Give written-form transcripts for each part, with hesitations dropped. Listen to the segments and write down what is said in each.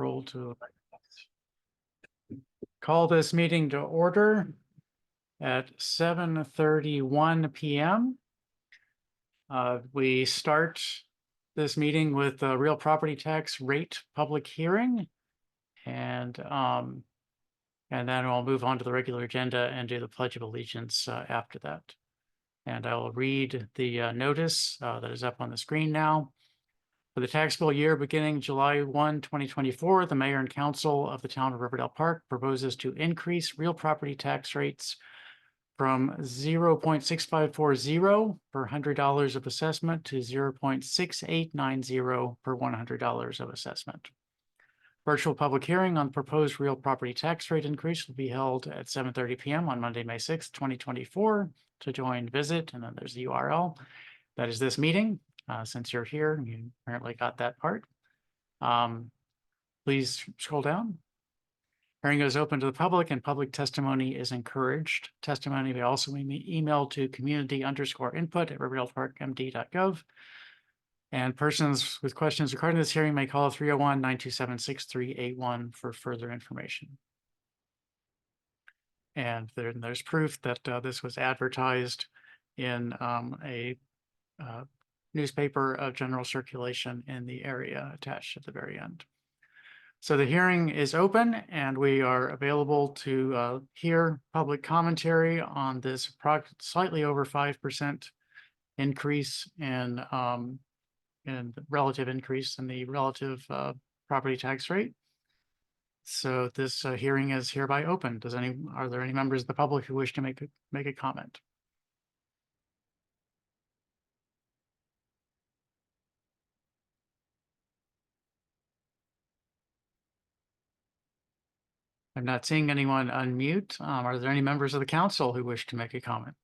Roll to call this meeting to order at 7:31 p.m. We start this meeting with a real property tax rate public hearing. And then we'll move on to the regular agenda and do the Pledge of Allegiance after that. And I will read the notice that is up on the screen now. For the taxable year beginning July 1, 2024, the mayor and council of the town of Riverdale Park proposes to increase real property tax rates from 0.6540 per $100 of assessment to 0.6890 per $100 of assessment. Virtual public hearing on proposed real property tax rate increase will be held at 7:30 p.m. on Monday, May 6th, 2024. To join, visit, and then there's the URL. That is this meeting. Since you're here, you apparently got that part. Please scroll down. Hearing is open to the public and public testimony is encouraged. Testimony may also be emailed to community_input@riverdaleparkmd.gov. And persons with questions regarding this hearing may call 301-927-6381 for further information. And there's proof that this was advertised in a newspaper of general circulation in the area attached at the very end. So the hearing is open and we are available to hear public commentary on this slightly over 5% increase in the relative increase in the relative property tax rate. So this hearing is hereby open. Are there any members of the public who wish to make a comment? I'm not seeing anyone unmute. Are there any members of the council who wish to make a comment?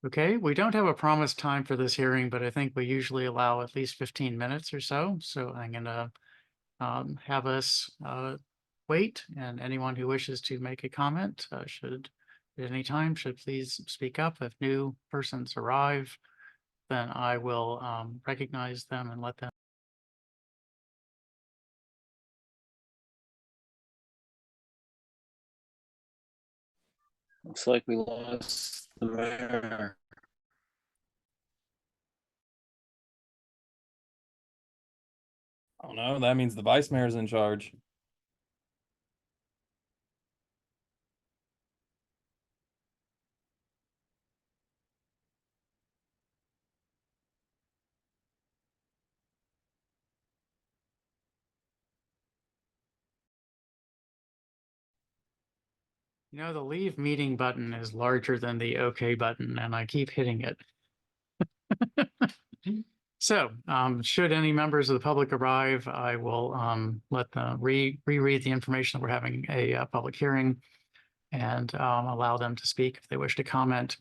Okay, we don't have a promised time for this hearing, but I think we usually allow at least 15 minutes or so. So I'm going to have us wait, and anyone who wishes to make a comment should at any time should please speak up. If new persons arrive, then I will recognize them and let them. Looks like we lost the mayor. Oh no, that means the vice mayor's in charge. You know, the leave meeting button is larger than the OK button, and I keep hitting it. So, should any members of the public arrive, I will let them reread the information that we're having a public hearing and allow them to speak if they wish to comment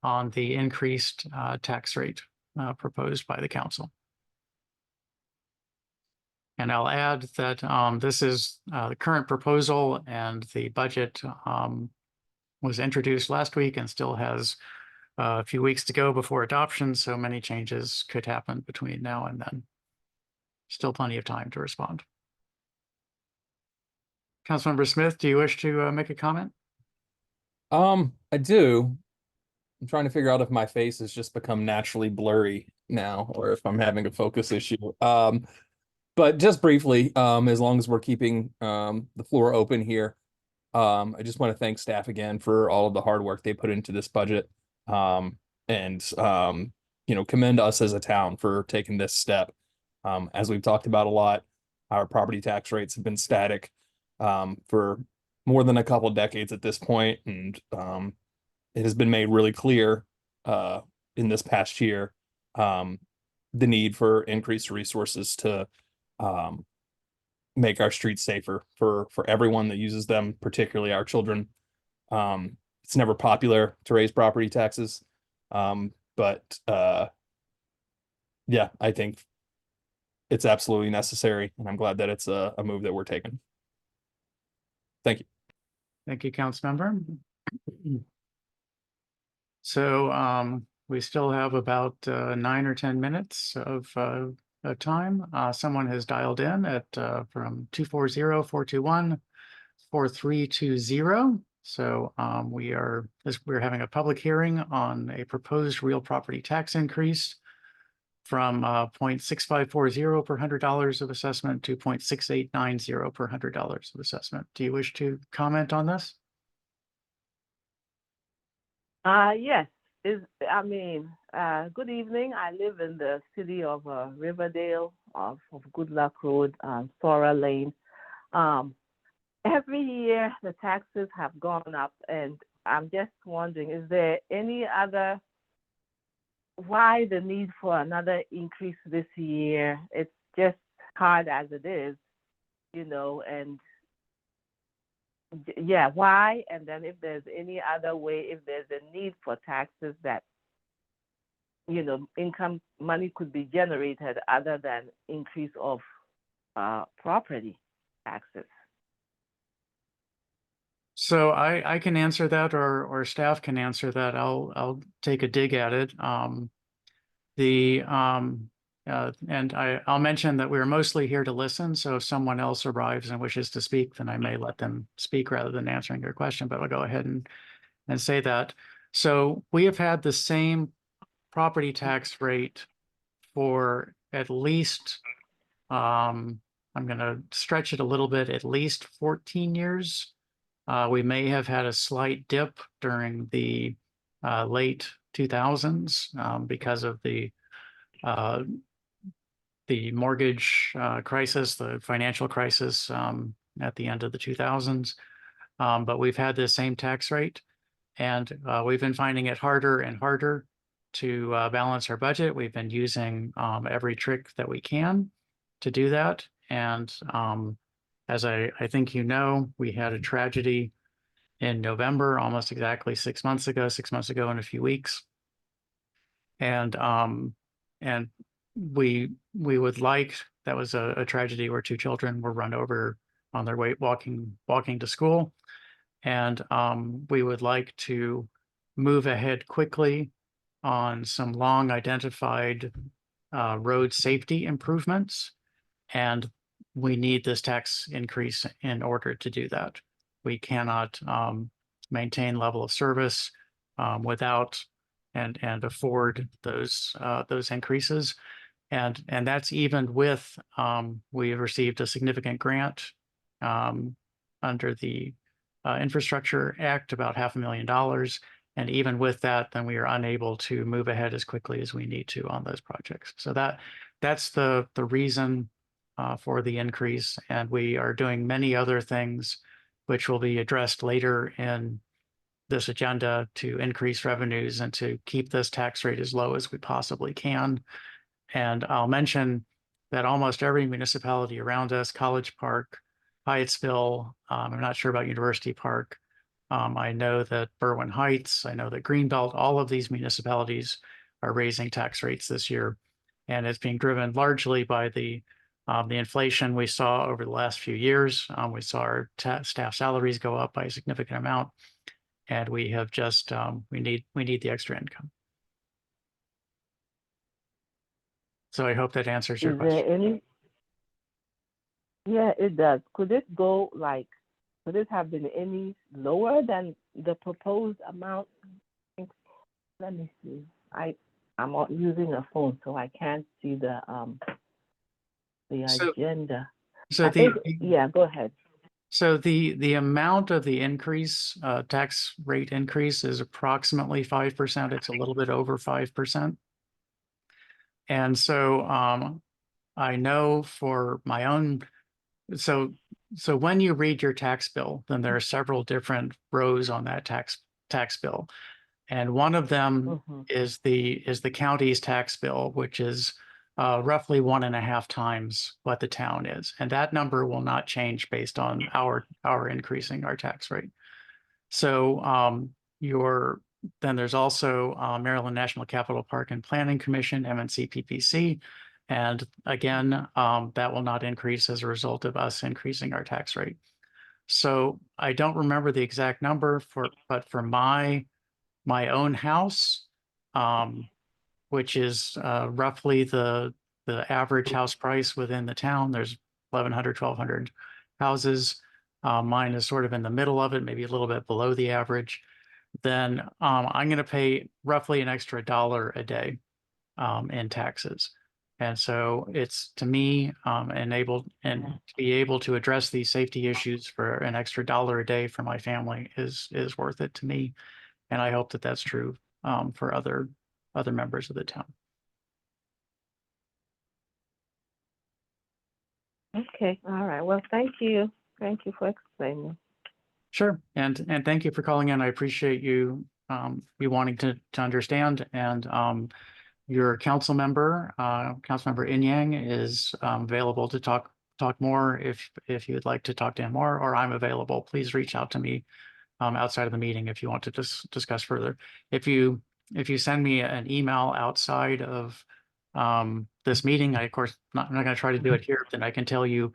on the increased tax rate proposed by the council. And I'll add that this is the current proposal, and the budget was introduced last week and still has a few weeks to go before adoption. So many changes could happen between now and then. Still plenty of time to respond. Councilmember Smith, do you wish to make a comment? I do. I'm trying to figure out if my face has just become naturally blurry now or if I'm having a focus issue. But just briefly, as long as we're keeping the floor open here, I just want to thank staff again for all of the hard work they put into this budget, and commend us as a town for taking this step. As we've talked about a lot, our property tax rates have been static for more than a couple of decades at this point, and it has been made really clear in this past year the need for increased resources to make our streets safer for everyone that uses them, particularly our children. It's never popular to raise property taxes, but yeah, I think it's absolutely necessary, and I'm glad that it's a move that we're taking. Thank you. Thank you, Councilmember. So we still have about 9 or 10 minutes of time. Someone has dialed in at from 240-421-4320. So we're having a public hearing on a proposed real property tax increase from 0.6540 per $100 of assessment to 0.6890 per $100 of assessment. Do you wish to comment on this? Yes. Good evening. I live in the city of Riverdale of Good Luck Road, Sora Lane. Every year the taxes have gone up, and I'm just wondering, is there any other, why the need for another increase this year? It's just hard as it is, and yeah, why? And then if there's any other way, if there's a need for taxes that, income money could be generated other than increase of property taxes. So I can answer that, or staff can answer that. I'll take a dig at it. And I'll mention that we're mostly here to listen. So if someone else arrives and wishes to speak, then I may let them speak rather than answering your question, but I'll go ahead and say that. So we have had the same property tax rate for at least, I'm going to stretch it a little bit, at least 14 years. We may have had a slight dip during the late 2000s because of the mortgage crisis, the financial crisis at the end of the 2000s. But we've had the same tax rate, and we've been finding it harder and harder to balance our budget. We've been using every trick that we can to do that. And as I think we had a tragedy in November, almost exactly 6 months ago in a few weeks. And we would like, that was a tragedy where 2 children were run over on their way walking to school. And we would like to move ahead quickly on some long identified road safety improvements. And we need this tax increase in order to do that. We cannot maintain level of service without and afford those increases. And that's even with, we have received a significant grant under the Infrastructure Act, about $500,000. And even with that, then we are unable to move ahead as quickly as we need to on those projects. So that's the reason for the increase. And we are doing many other things which will be addressed later in this agenda to increase revenues and to keep this tax rate as low as we possibly can. And I'll mention that almost every municipality around us, College Park, Hyattsville, I'm not sure about University Park. I know that Berwyn Heights, I know that Greenbelt, all of these municipalities are raising tax rates this year. And it's being driven largely by the inflation we saw over the last few years. We saw our staff salaries go up by a significant amount. And we have just, we need the extra income. So I hope that answers your question. Yeah, it does. Could it have been any lower than the proposed amount? Let me see. I'm using a phone, so I can't see the agenda. Yeah, go ahead. So the amount of the increase, tax rate increase, is approximately 5%. It's a little bit over 5%. And so I know for my own, so when you read your tax bill, then there are several different rows on that tax bill. And one of them is the county's tax bill, which is roughly 1.5 times what the town is. And that number will not change based on our increasing our tax rate. So then there's also Maryland National Capital Park and Planning Commission, MNC-PPC. And again, that will not increase as a result of us increasing our tax rate. So I don't remember the exact number but for my my own house, which is roughly the average house price within the town. There's 1,100, 1,200 houses. Mine is sort of in the middle of it, maybe a little bit below the average. Then I'm going to pay roughly an extra $1 a day in taxes. And so it's, to me, enabled and to be able to address these safety issues for an extra $1 a day for my family is worth it to me. And I hope that that's true for other members of the town. Okay, all right. Well, thank you. Thank you for explaining. Sure. And thank you for calling in. I appreciate you wanting to understand. And your council member, Councilmember Inyang, is available to talk more if you would like to talk to him more, or I'm available. Please reach out to me outside of the meeting if you want to discuss further. If you send me an email outside of this meeting, I of course I'm not going to try to do it here. Then I can tell you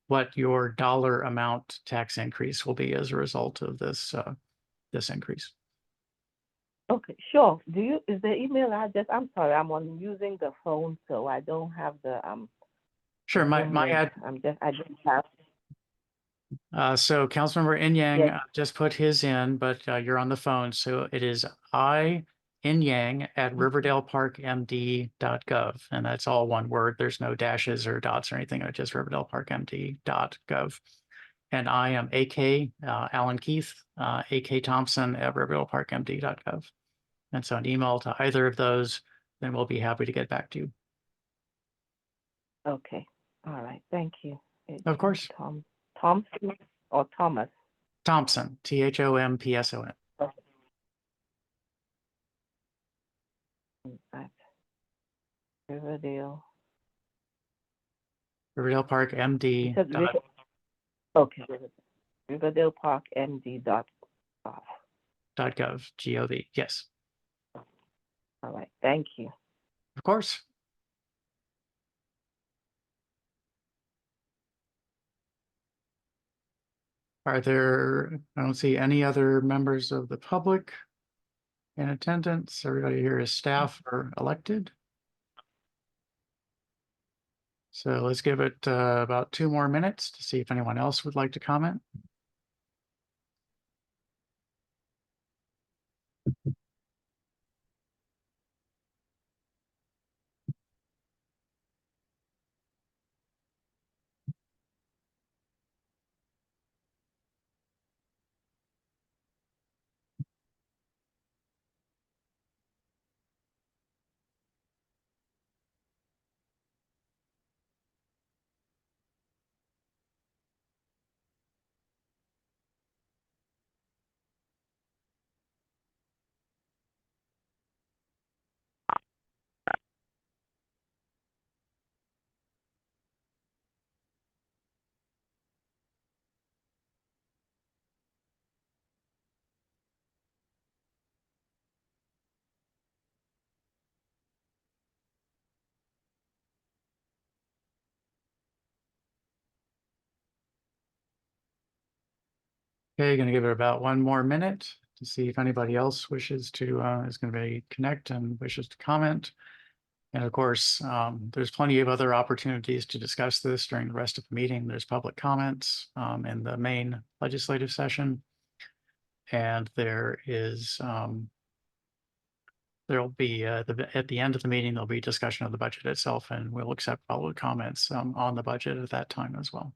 what your dollar amount tax increase will be as a result of this this increase. Okay, sure. Is the email address? I'm sorry, I'm using the phone, so I don't have the Sure. the My Zoom link. ad. I just have. So Councilmember Inyang Yes. just put his in, but you're on the phone. So it is Inyang at riverdaleparkmd.gov. And that's all one word. There's no dashes or dots or anything. It's just riverdaleparkmd.gov. And I am AK Alan Keith, AK Thompson at riverdaleparkmd.gov. And so an email to either of those, then we'll be happy to get back to you. Okay. All right. Thank you. Of course. Thompson or Thomas? Thompson, THOMPSON. At Riverdale. Riverdale Park MD. You said okay. Riverdale Park MD.gov. .gov, G-O-V, yes. All right. Thank you. Of course. Are there, I don't see any other members of the public in attendance. Everybody here is staff or elected. So let's give it about 2 more minutes to see if anyone else would like to comment. Okay, going to give it about 1 more minute to see if anybody else wishes to, is going to connect and wishes to comment. And of course, there's plenty of other opportunities to discuss this during the rest of the meeting. There's public comments in the main legislative session. And there is, there'll be, at the end of the meeting, there'll be discussion of the budget itself, and we'll accept public comments on the budget at that time as well.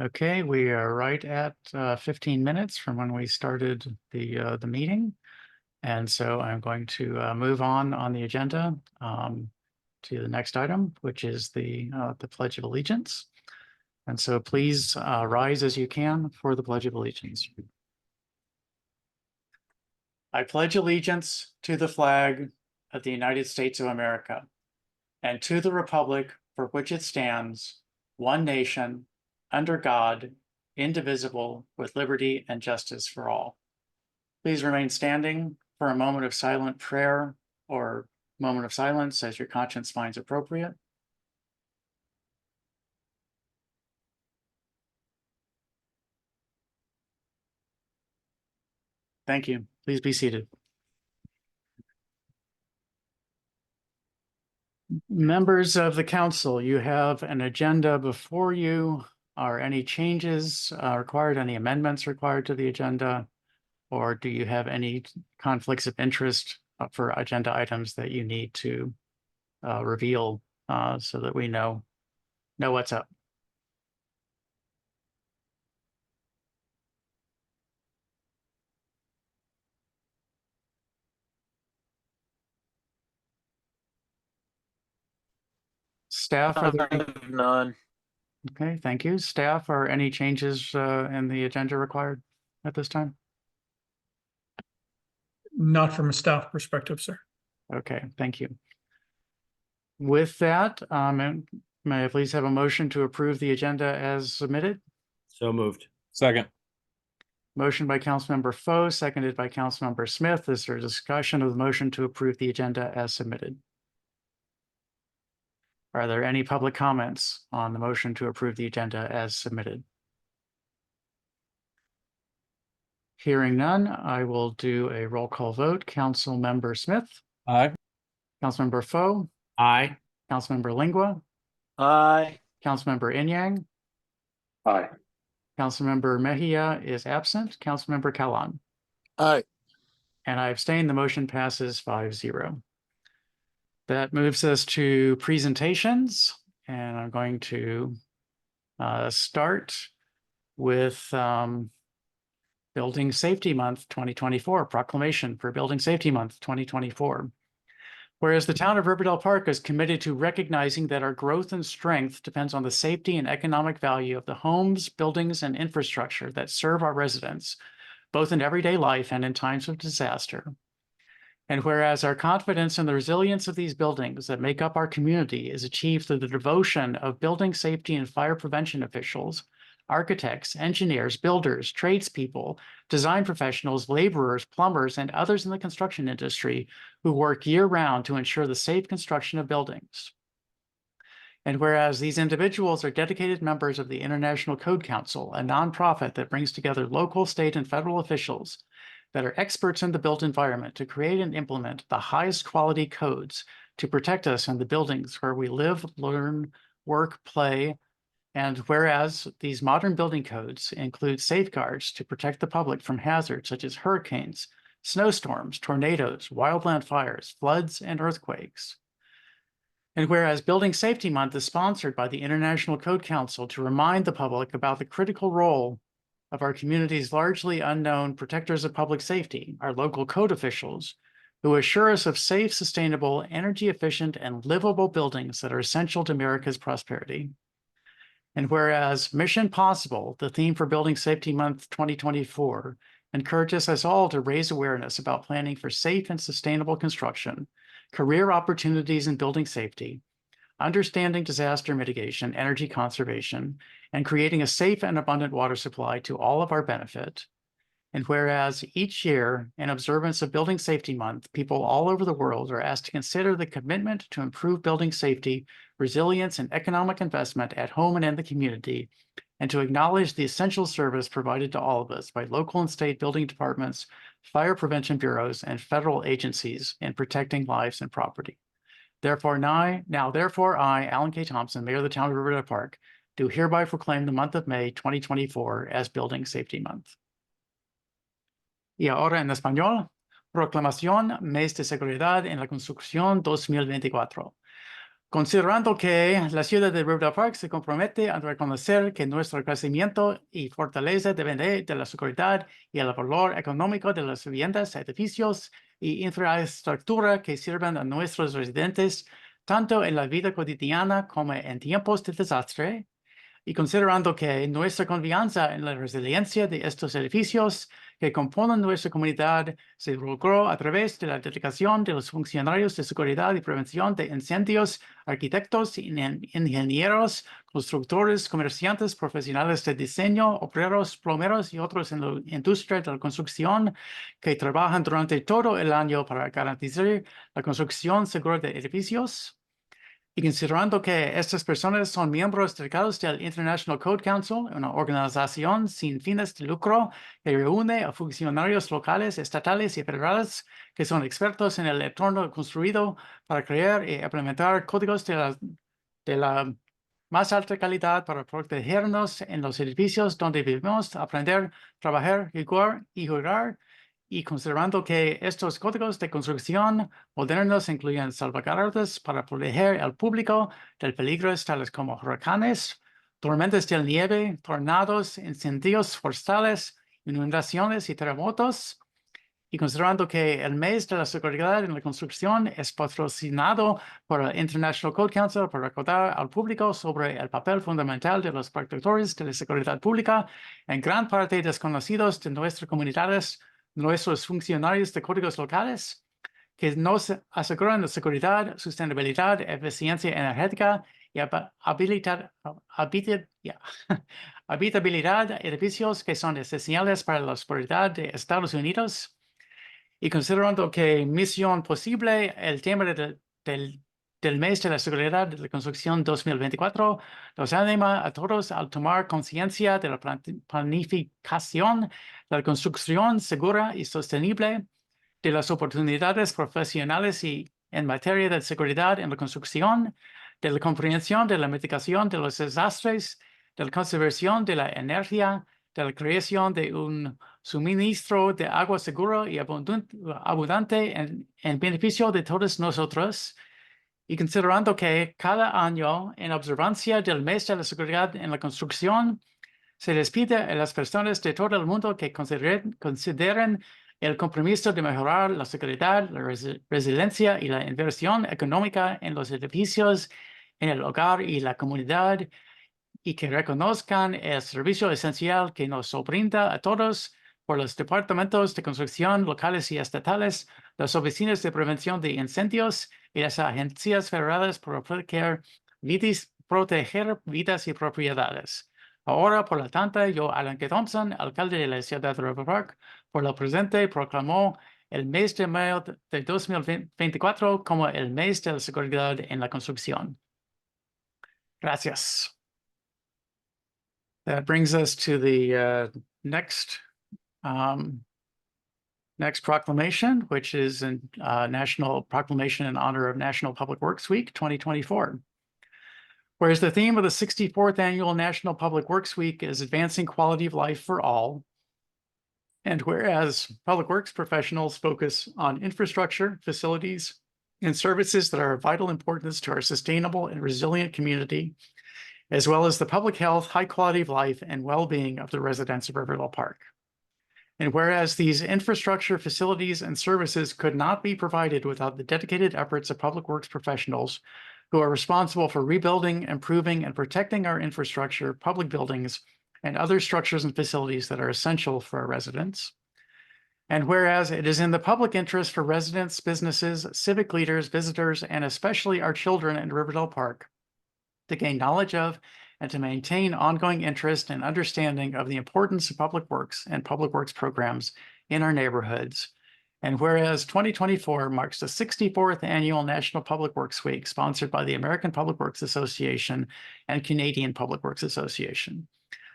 Okay, we are right at 15 minutes from when we started the meeting. And so I'm going to move on the agenda to the next item, which is the Pledge of Allegiance. And so please rise as you can for the Pledge of Allegiance. I pledge allegiance to the flag of the United States of America, and to the republic for which it stands, one nation, under God, indivisible, with liberty and justice for all. Please remain standing for a moment of silent prayer or moment of silence as your conscience finds appropriate. Thank you. Please be seated. Members of the council, you have an agenda before you. Are any changes required, any amendments required to the agenda? Or do you have any conflicts of interest for agenda items that you need to reveal so that we know what's up? Staff, are there any? None. Okay, thank you. Staff, are any changes in the agenda required at this time? Not from a staff perspective, sir. Okay, thank you. With that, may I please have a motion to approve the agenda as submitted? So moved. Second. Motion by Councilmember Foe, seconded by Councilmember Smith. Is there a discussion of the motion to approve the agenda as submitted? Are there any public comments on the motion to approve the agenda as submitted? Hearing none, I will do a roll call vote. Councilmember Smith, Aye. Councilmember Foe, Aye. Councilmember Lingua, Aye. Councilmember Inyang, Aye. Councilmember Mejia is absent, Councilmember Kalan. Aye. And I abstain. The motion passes 5-0. That moves us to presentations, and I'm going to start with Building Safety Month 2024, proclamation for Building Safety Month 2024. Whereas the town of Riverdale Park is committed to recognizing that our growth and strength depends on the safety and economic value of the homes, buildings, and infrastructure that serve our residents, both in everyday life and in times of disaster. And whereas our confidence in the resilience of these buildings that make up our community is achieved through the devotion of building safety and fire prevention officials, architects, engineers, builders, tradespeople, design professionals, laborers, plumbers, and others in the construction industry who work year-round to ensure the safe construction of buildings. And whereas these individuals are dedicated members of the International Code Council, a nonprofit that brings together local, state, and federal officials that are experts in the built environment to create and implement the highest quality codes to protect us in the buildings where we live, learn, work, play. And whereas these modern building codes include safeguards to protect the public from hazards such as hurricanes, snowstorms, tornadoes, wildland fires, floods, and earthquakes. And whereas Building Safety Month is sponsored by the International Code Council to remind the public about the critical role of our community's largely unknown protectors of public safety, our local code officials, who assure us of safe, sustainable, energy efficient, and livable buildings that are essential to America's prosperity. And whereas Mission Possible, the theme for Building Safety Month 2024, encourages us all to raise awareness about planning for safe and sustainable construction, career opportunities in building safety, understanding disaster mitigation, energy conservation, and creating a safe and abundant water supply to all of our benefit. And whereas each year, in observance of Building Safety Month, people all over the world are asked to consider the commitment to improve building safety, resilience, and economic investment at home and in the community, and to acknowledge the essential service provided to all of us by local and state building departments, fire prevention bureaus, and federal agencies in protecting lives and property. Therefore, I, Alan K. Thompson, Mayor of the Town of Riverdale Park, do hereby proclaim the month of May 2024 as Building Safety Month. Y ahora en español, proclamación Mes de Seguridad en la Construcción 2024. Considerando que la ciudad de Riverdale Park se compromete a reconocer que nuestro crecimiento y fortaleza depende de la seguridad y el valor económico de las viviendas, edificios y infraestructura que sirven a nuestros residentes, tanto en la vida cotidiana como en tiempos de desastre, y considerando que nuestra confianza en la resiliencia de estos edificios que componen nuestra comunidad se logró a través de la dedicación de los funcionarios de seguridad y prevención de incendios, arquitectos, ingenieros, constructores, comerciantes, profesionales de diseño, obreros, plomeros y otros en la industria de la construcción que trabajan durante todo el año para garantizar la construcción segura de edificios. Y considerando que estas personas son miembros delegados del International Code Council, una organización sin fines de lucro que reúne a funcionarios locales, estatales y federales que son expertos en el entorno construido para crear y implementar códigos de la más alta calidad para protegernos en los edificios donde vivimos, aprender, trabajar, jugar. Y considerando que estos códigos de construcción modernos incluyen salvaguardas para proteger al público de peligros tales como huracanes, tormentas de nieve, tornados, incendios forestales, inundaciones y terremotos. Y considerando que el mes de la seguridad en la construcción es patrocinado por el International Code Council para recordar al público sobre el papel fundamental de los protectores de la seguridad pública, en gran parte desconocidos de nuestras comunidades, nuestros funcionarios de códigos locales, que nos aseguran la seguridad, sustentabilidad, eficiencia energética y habitabilidad de edificios que son esenciales para la seguridad de Estados Unidos. Y considerando que Misión Posible, el tema del mes de la seguridad de la construcción 2024, nos anima a todos a tomar conciencia de la planificación de la construcción segura y sostenible, de las oportunidades profesionales y en materia de seguridad en la construcción, de la comprensión de la mitigación de los desastres, de la conservación de la energía, de la creación de un suministro de agua seguro y abundante en beneficio de todos nosotros. Y considerando que cada año, en observancia del mes de la seguridad en la construcción, se les pide a las personas de todo el mundo que consideren el compromiso de mejorar la seguridad, la resiliencia y la inversión económica en los edificios, en el hogar y la comunidad, y que reconozcan el servicio esencial que nos brinda a todos por los departamentos de construcción locales y estatales, las oficinas de prevención de incendios y las agencias federales para proteger vidas y propiedades. Ahora, por lo tanto, yo, Alan K. Thompson, alcalde de la ciudad de River Park, por lo presente proclamó el mes de mayo de 2024 como el mes de la seguridad en la construcción. Gracias. That brings us to the next proclamation, which is a national proclamation in honor of National Public Works Week 2024. Whereas the theme of the 64th Annual National Public Works Week is advancing quality of life for all, and whereas public works professionals focus on infrastructure, facilities, and services that are of vital importance to our sustainable and resilient community, as well as the public health, high quality of life, and well-being of the residents of Riverdale Park. And whereas these infrastructure, facilities, and services could not be provided without the dedicated efforts of public works professionals who are responsible for rebuilding, improving, and protecting our infrastructure, public buildings, and other structures and facilities that are essential for our residents. And whereas it is in the public interest for residents, businesses, civic leaders, visitors, and especially our children in Riverdale Park to gain knowledge of and to maintain ongoing interest and understanding of the importance of public works and public works programs in our neighborhoods. And whereas 2024 marks the 64th Annual National Public Works Week, sponsored by the American Public Works Association and Canadian Public Works Association.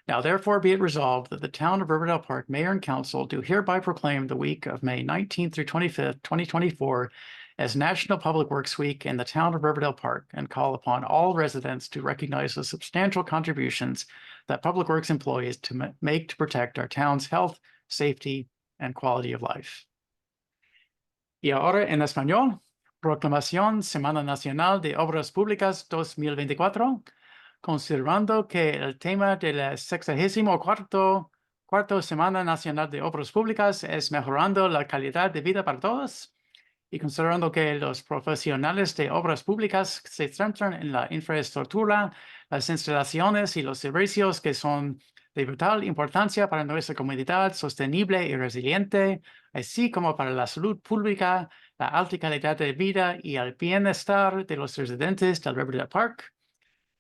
Now, therefore, be it resolved that the Town of Riverdale Park Mayor and Council do hereby proclaim the week of May 19th through 25th, 2024 as National Public Works Week in the Town of Riverdale Park and call upon all residents to recognize the substantial contributions that public works employees to make to protect our town's health, safety, and quality of life. Y ahora en español, Proclamación Semana Nacional de Obras Públicas 2024, considerando que el tema de la 64ª Semana Nacional de Obras Públicas es mejorando la calidad de vida para todos, y considerando que los profesionales de obras públicas se centran en la infraestructura, las instalaciones y los servicios que son de vital importancia para nuestra comunidad sostenible y resiliente, así como para la salud pública, la alta calidad de vida y el bienestar de los residentes del Riverdale Park.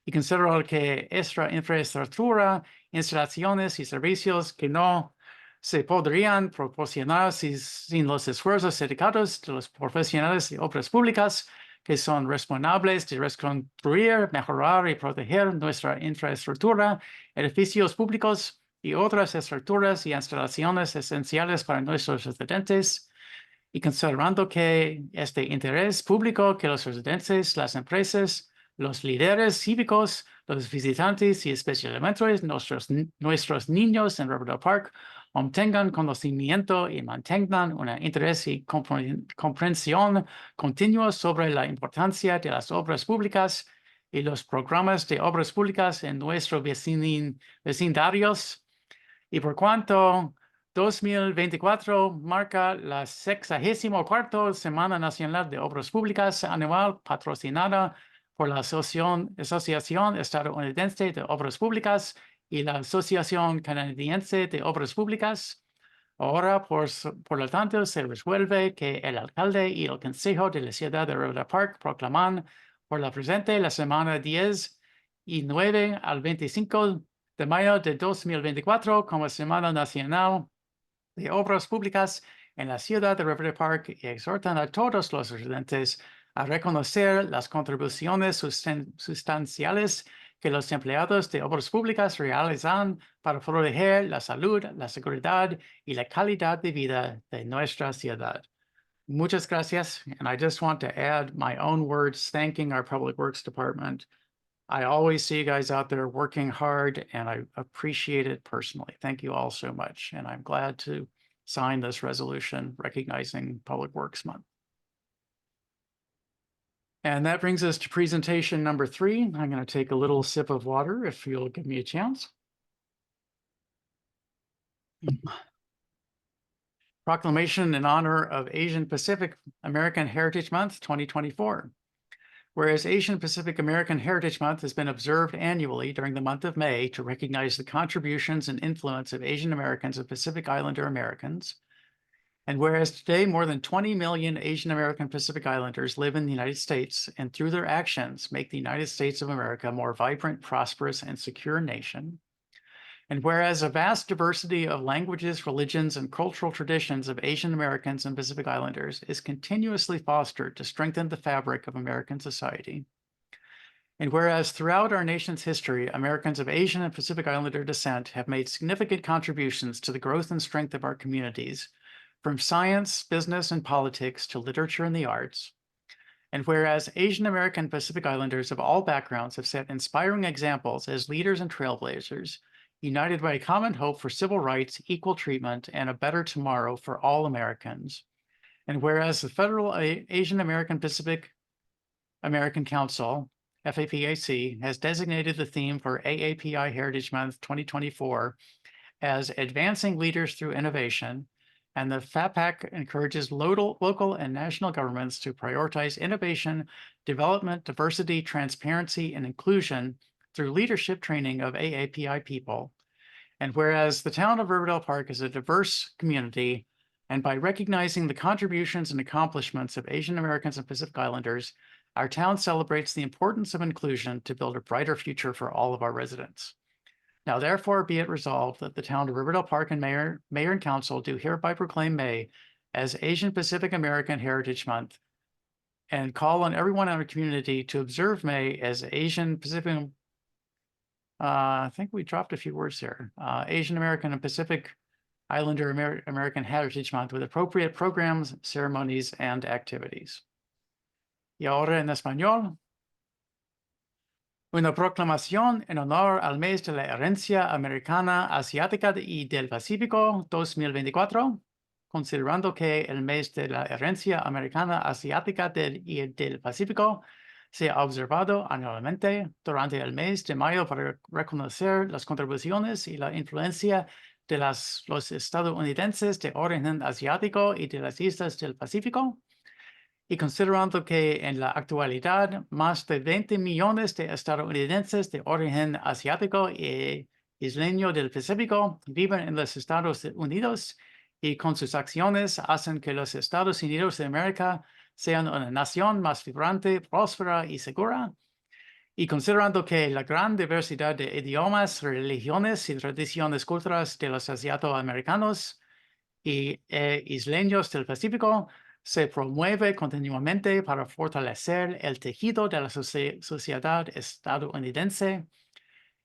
Y considero que esta infraestructura, instalaciones y servicios que no se podrían proporcionar sin los esfuerzos dedicados de los profesionales de obras públicas que son responsables de reconstruir, mejorar y proteger nuestra infraestructura, edificios públicos y otras estructuras y instalaciones esenciales para nuestros residentes. Y considerando que es de interés público que los residentes, las empresas, los líderes cívicos, los visitantes y especialmente nuestros niños en Riverdale Park obtengan conocimiento y mantengan un interés y comprensión continua sobre la importancia de las obras públicas y los programas de obras públicas en nuestros vecindarios. Y por cuanto 2024 marca la 64ª Semana Nacional de Obras Públicas anual patrocinada por la Asociación Estadounidense de Obras Públicas y la Asociación Canadiense de Obras Públicas. Ahora, por lo tanto, se resuelve que el alcalde y el consejo de la ciudad de Riverdale Park proclaman por la presente la semana 10 y 9 al 25 de mayo de 2024 como Semana Nacional de Obras Públicas en la ciudad de Riverdale Park y exhortan a todos los residentes a reconocer las contribuciones sustanciales que los empleados de obras públicas realizan para proteger la salud, la seguridad y la calidad de vida de nuestra ciudad. Muchas gracias. And I just want to add my own words thanking our Public Works Department. I always see you guys out there working hard, and I appreciate it personally. Thank you all so much. And I'm glad to sign this resolution recognizing Public Works Month. And that brings us to presentation number 3. I'm going to take a little sip of water if you'll give me a chance. Proclamation in honor of Asian Pacific American Heritage Month 2024. Whereas Asian Pacific American Heritage Month has been observed annually during the month of May to recognize the contributions and influence of Asian Americans and Pacific Islander Americans, and whereas today more than 20 million Asian American Pacific Islanders live in the United States and through their actions make the United States of America a more vibrant, prosperous, and secure nation, and whereas a vast diversity of languages, religions, and cultural traditions of Asian Americans and Pacific Islanders is continuously fostered to strengthen the fabric of American society, and whereas throughout our nation's history, Americans of Asian and Pacific Islander descent have made significant contributions to the growth and strength of our communities, from science, business, and politics to literature and the arts, and whereas Asian American Pacific Islanders of all backgrounds have set inspiring examples as leaders and trailblazers, united by a common hope for civil rights, equal treatment, and a better tomorrow for all Americans. And whereas the Federal Asian American Pacific American Council, FAPAC, has designated the theme for AAPI Heritage Month 2024 as Advancing Leaders Through Innovation, and the FAPAC encourages local and national governments to prioritize innovation, development, diversity, transparency, and inclusion through leadership training of AAPI people. And whereas the town of Riverdale Park is a diverse community, and by recognizing the contributions and accomplishments of Asian Americans and Pacific Islanders, our town celebrates the importance of inclusion to build a brighter future for all of our residents. Now, therefore, be it resolved that the town of Riverdale Park and Mayor and Council do hereby proclaim May as Asian Pacific American Heritage Month and call on everyone in our community to observe May as Asian Pacific, I think we dropped a few words here, Asian American and Pacific Islander American Heritage Month with appropriate programs, ceremonies, and activities. Y ahora en español. Una proclamación en honor al mes de la herencia americana, asiática y del Pacífico 2024, considerando que el mes de la herencia americana, asiática y del Pacífico se ha observado anualmente durante el mes de mayo para reconocer las contribuciones y la influencia de los estadounidenses de origen asiático y de las islas del Pacífico. Y considerando que en la actualidad más de 20 millones de estadounidenses de origen asiático y isleño del Pacífico viven en los Estados Unidos y con sus acciones hacen que los Estados Unidos de América sean una nación más vibrante, próspera y segura. Y considerando que la gran diversidad de idiomas, religiones y tradiciones culturales de los asiatoamericanos y isleños del Pacífico se promueve continuamente para fortalecer el tejido de la sociedad estadounidense,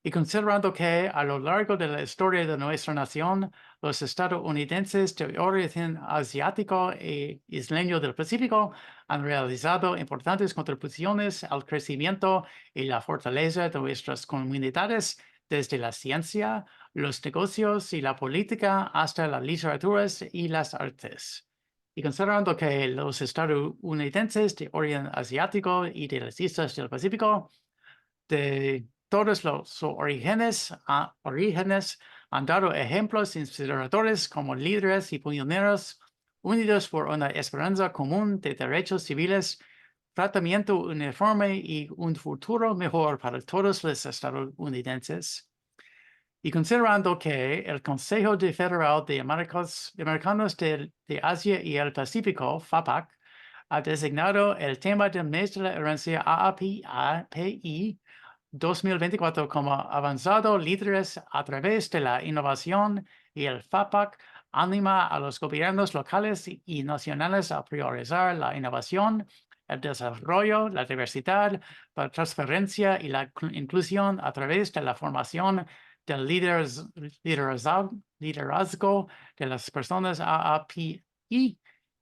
y considerando que a lo largo de la historia de nuestra nación, los estadounidenses de origen asiático e isleño del Pacífico han realizado importantes contribuciones al crecimiento y la fortaleza de nuestras comunidades, desde la ciencia, los negocios y la política hasta las literaturas y las artes. Y considerando que los estadounidenses de origen asiático y de las islas del Pacífico, de todos los orígenes han dado ejemplos inspiradores como líderes y pioneros unidos por una esperanza común de derechos civiles, tratamiento uniforme y un futuro mejor para todos los estadounidenses. Y considerando que el Consejo Federal de Americanos de Asia y el Pacífico, FAPAC, ha designado el tema del mes de la herencia API 2024 como avanzado líderes a través de la innovación, y el FAPAC anima a los gobiernos locales y nacionales a priorizar la innovación, el desarrollo, la diversidad, la transferencia y la inclusión a través de la formación del liderazgo de las personas API,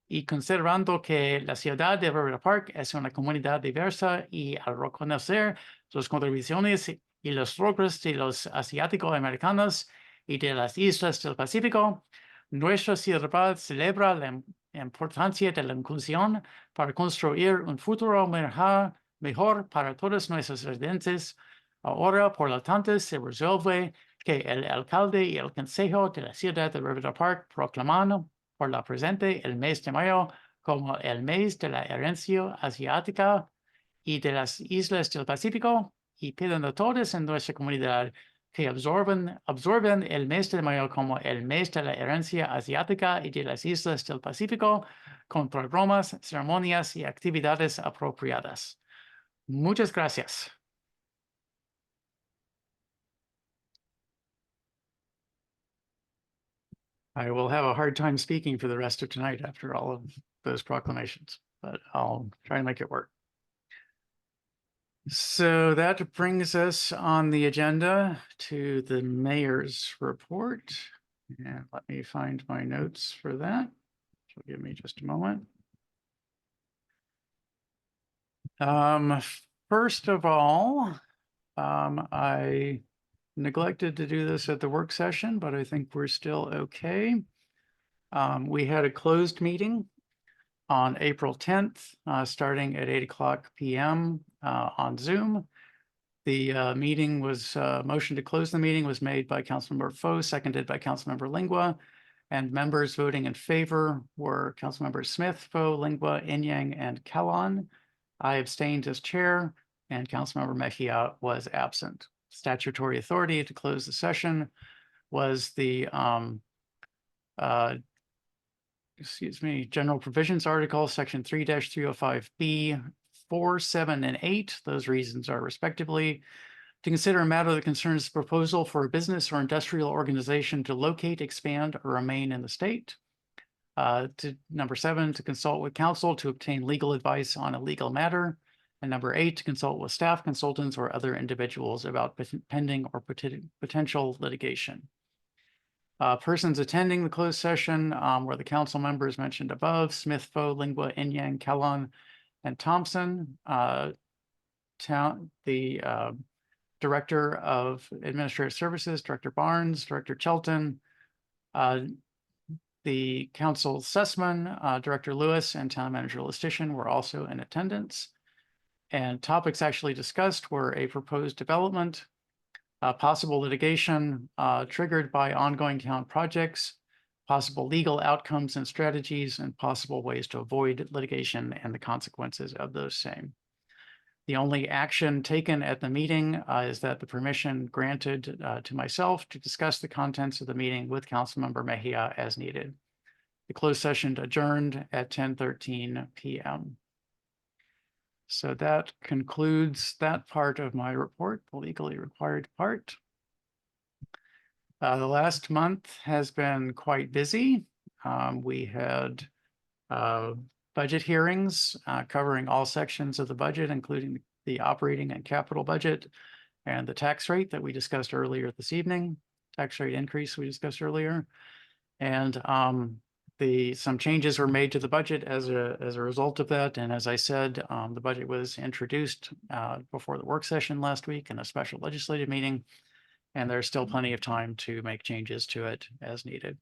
y considerando que la ciudad de River Park es una comunidad diversa, y al reconocer sus contribuciones y los logros de los asiático-americanos y de las islas del Pacífico, nuestra ciudad celebra la importancia de la inclusión para construir un futuro mejor para todos nuestros residentes. Ahora, por lo tanto, se resuelve que el alcalde y el consejo de la ciudad de River Park proclaman por la presente el mes de mayo como el mes de la herencia asiática y de las islas del Pacífico, y piden a todos en nuestra comunidad que absorben el mes de mayo como el mes de la herencia asiática y de las islas del Pacífico, con programas, ceremonias y actividades apropiadas. Muchas gracias. I will have a hard time speaking for the rest of tonight after all of those proclamations, but I'll try and make it work. So that brings us on the agenda to the mayor's report. And let me find my notes for that. So give me just a moment. First of all, I neglected to do this at the work session, but I think we're still okay. We had a closed meeting on April 10th, starting at 8:00 p.m. On Zoom. The meeting was, motion to close the meeting was made by Councilmember Foe, seconded by Councilmember Lingua, and members voting in favor were Councilmember Smith, Foe, Lingua, Inyang, and Kellon. I abstained as chair, and Councilmember Mejia was absent. Statutory authority to close the session was the general provisions article, section 3-305B, 4, 7, and 8. Those reasons are respectively to consider a matter that concerns proposal for a business or industrial organization to locate, expand, or remain in the state. To number 7, to consult with counsel to obtain legal advice on a legal matter. And number 8, to consult with staff, consultants, or other individuals about pending or potential litigation. Persons attending the closed session were the council members mentioned above: Smith, Foe, Lingua, Inyang, Kellon, and Thompson. The Director of Administrative Services, Director Barnes, Director Chelton, the Council Sussman, Director Lewis, and Town Manager Listician were also in attendance. And topics actually discussed were a proposed development, possible litigation triggered by ongoing town projects, possible legal outcomes and strategies, and possible ways to avoid litigation and the consequences of those same. The only action taken at the meeting is that the permission granted to myself to discuss the contents of the meeting with Councilmember Mejia as needed. The closed session adjourned at 10:13 p.m. So that concludes that part of my report, the legally required part. The last month has been quite busy. We had budget hearings covering all sections of the budget, including the operating and capital budget and the tax rate that we discussed earlier this evening, tax rate increase we discussed earlier. And some changes were made to the budget as a result of that. And as I said, the budget was introduced before the work session last week in a special legislative meeting. And there's still plenty of time to make changes to it as needed.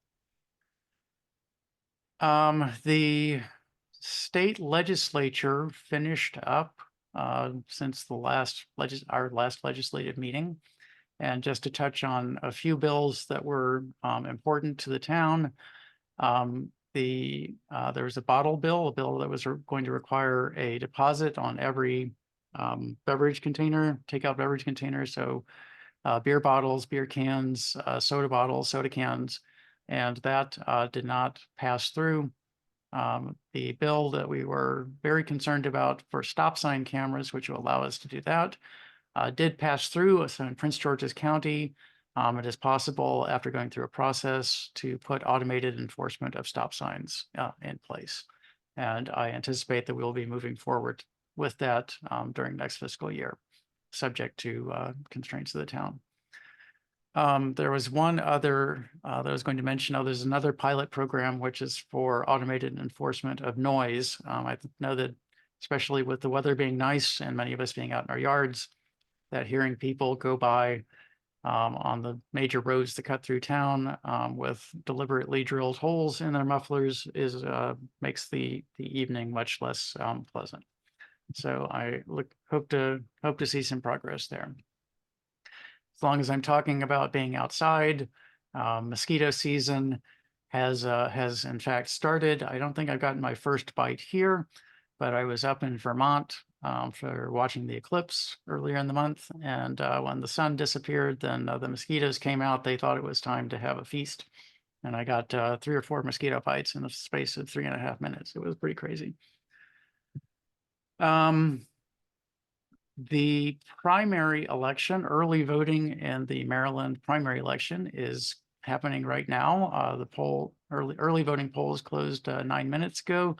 The state legislature finished up since our last legislative meeting. And just to touch on a few bills that were important to the town, there was a bottle bill, a bill that was going to require a deposit on every beverage container, takeout beverage container. So beer bottles, beer cans, soda bottles, soda cans, and that did not pass through. The bill that we were very concerned about for stop sign cameras, which will allow us to do that, did pass through. So in Prince George's County, it is possible after going through a process to put automated enforcement of stop signs in place. And I anticipate that we will be moving forward with that during next fiscal year, subject to constraints of the town. There was one other that I was going to mention. There's another pilot program, which is for automated enforcement of noise. I know that especially with the weather being nice and many of us being out in our yards, that hearing people go by on the major roads that cut through town with deliberately drilled holes in their mufflers makes the evening much less pleasant. So I hope to see some progress there. As long as I'm talking about being outside, mosquito season has in fact started. I don't think I've gotten my first bite here, but I was up in Vermont for watching the eclipse earlier in the month. And when the sun disappeared, then the mosquitoes came out. They thought it was time to have a feast. And I got 3 or 4 mosquito bites in the space of 3.5 minutes. It was pretty crazy. The primary election, early voting in the Maryland primary election is happening right now. The early voting polls closed 9 minutes ago,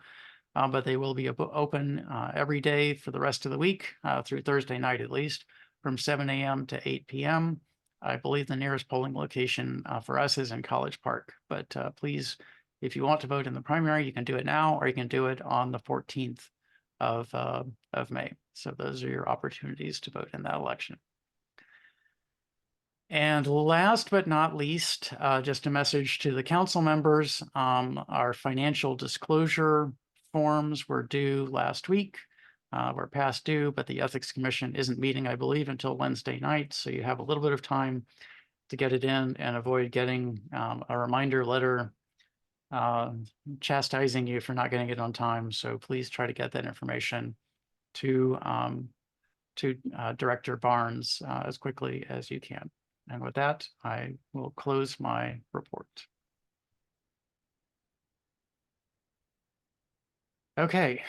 but they will be open every day for the rest of the week through Thursday night at least, from 7 a.m. to 8 p.m. I believe the nearest polling location for us is in College Park, but please, if you want to vote in the primary, you can do it now, or you can do it on the 14th of May. So those are your opportunities to vote in that election. And last but not least, just a message to the council members, our financial disclosure forms were due last week. We're past due, but the Ethics Commission isn't meeting, I believe, until Wednesday night. So you have a little bit of time to get it in and avoid getting a reminder letter chastising you for not getting it on time. So please try to get that information to Director Barnes as quickly as you can. And with that, I will close my report. Okay,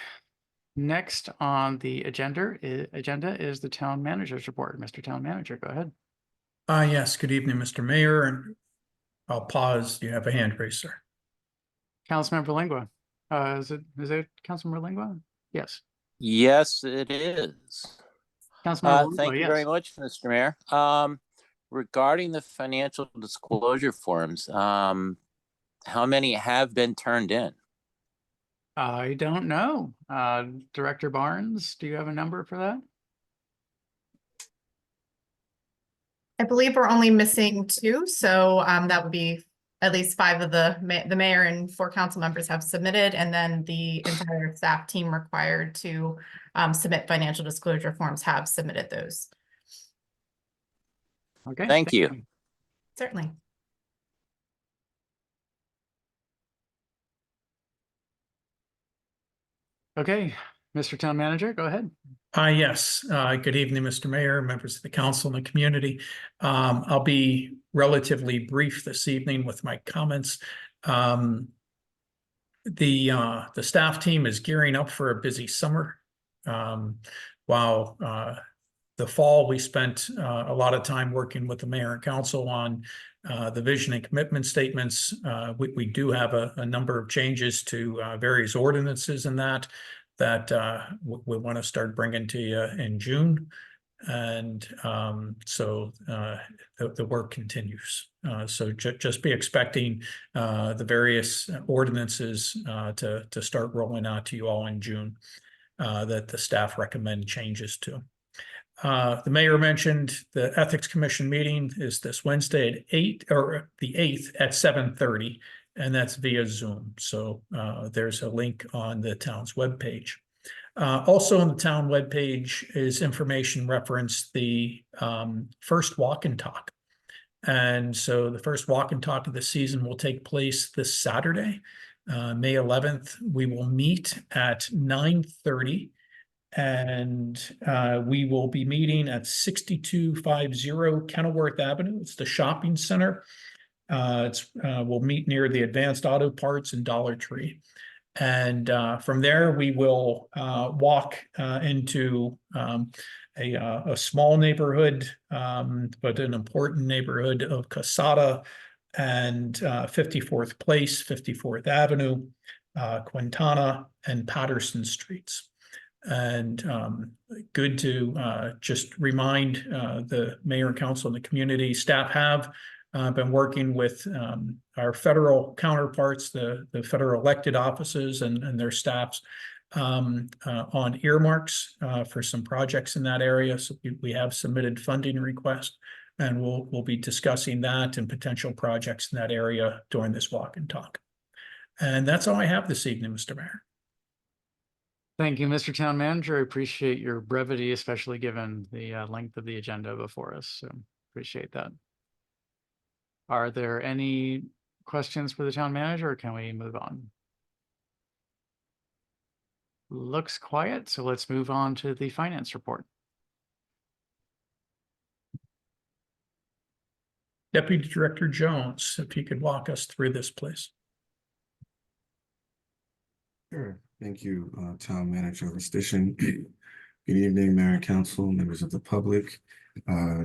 next on the agenda is the town manager's report. Mr. Town Manager, go ahead. Yes, good evening, Mr. Mayor, and I'll pause. You have a hand raised, sir. Councilmember Lingua. Is it Councilmember Lingua? Yes. Yes, it is. Councilmember Lingua, Thank you yes. very much, Mr. Mayor. Regarding the financial disclosure forms, how many have been turned in? I don't know. Director Barnes, do you have a number for that? I believe we're only missing 2, so that would be at least 5 of the mayor and 4 council members have submitted, and then the entire staff team required to submit financial disclosure forms have submitted those. Okay. Thank you. Certainly. Okay, Mr. Town Manager, go ahead. Yes. Good evening, Mr. Mayor, members of the council and the community. I'll be relatively brief this evening with my comments. The staff team is gearing up for a busy summer. While the fall, we spent a lot of time working with the mayor and council on the vision and commitment statements. We do have a number of changes to various ordinances in that we want to start bringing to you in June. And so the work continues. So just be expecting the various ordinances to start rolling out to you all in June that the staff recommend changes to. The mayor mentioned the Ethics Commission meeting is this Wednesday at 8 or the 8th at 7:30, and that's via Zoom. So there's a link on the town's webpage. Also on the town webpage is information reference the first walk and talk. And so the first walk and talk of the season will take place this Saturday, May 11th. We will meet at 9:30. And we will be meeting at 6250 Kenilworth Avenue. It's the shopping center. We'll meet near the Advanced Auto Parts and Dollar Tree. And from there, we will walk into a small neighborhood, but an important neighborhood of Casada and 54th Place, 54th Avenue, Quintana, and Patterson Streets. And good to just remind the mayor and council and the community staff have been working with our federal counterparts, the federal elected offices and their staffs on earmarks for some projects in that area. So we have submitted funding requests, and we'll be discussing that and potential projects in that area during this walk and talk. And that's all I have this evening, Mr. Mayor. Thank you, Mr. Town Manager. I appreciate your brevity, especially given the length of the agenda before us. So appreciate that. Are there any questions for the town manager, or can we move on? Looks quiet, so let's move on to the finance report. Deputy Director Jones, if you could walk us through this, please. Sure. Thank you, Town Manager Rustichin. Good evening, Mayor and Council, members of the public.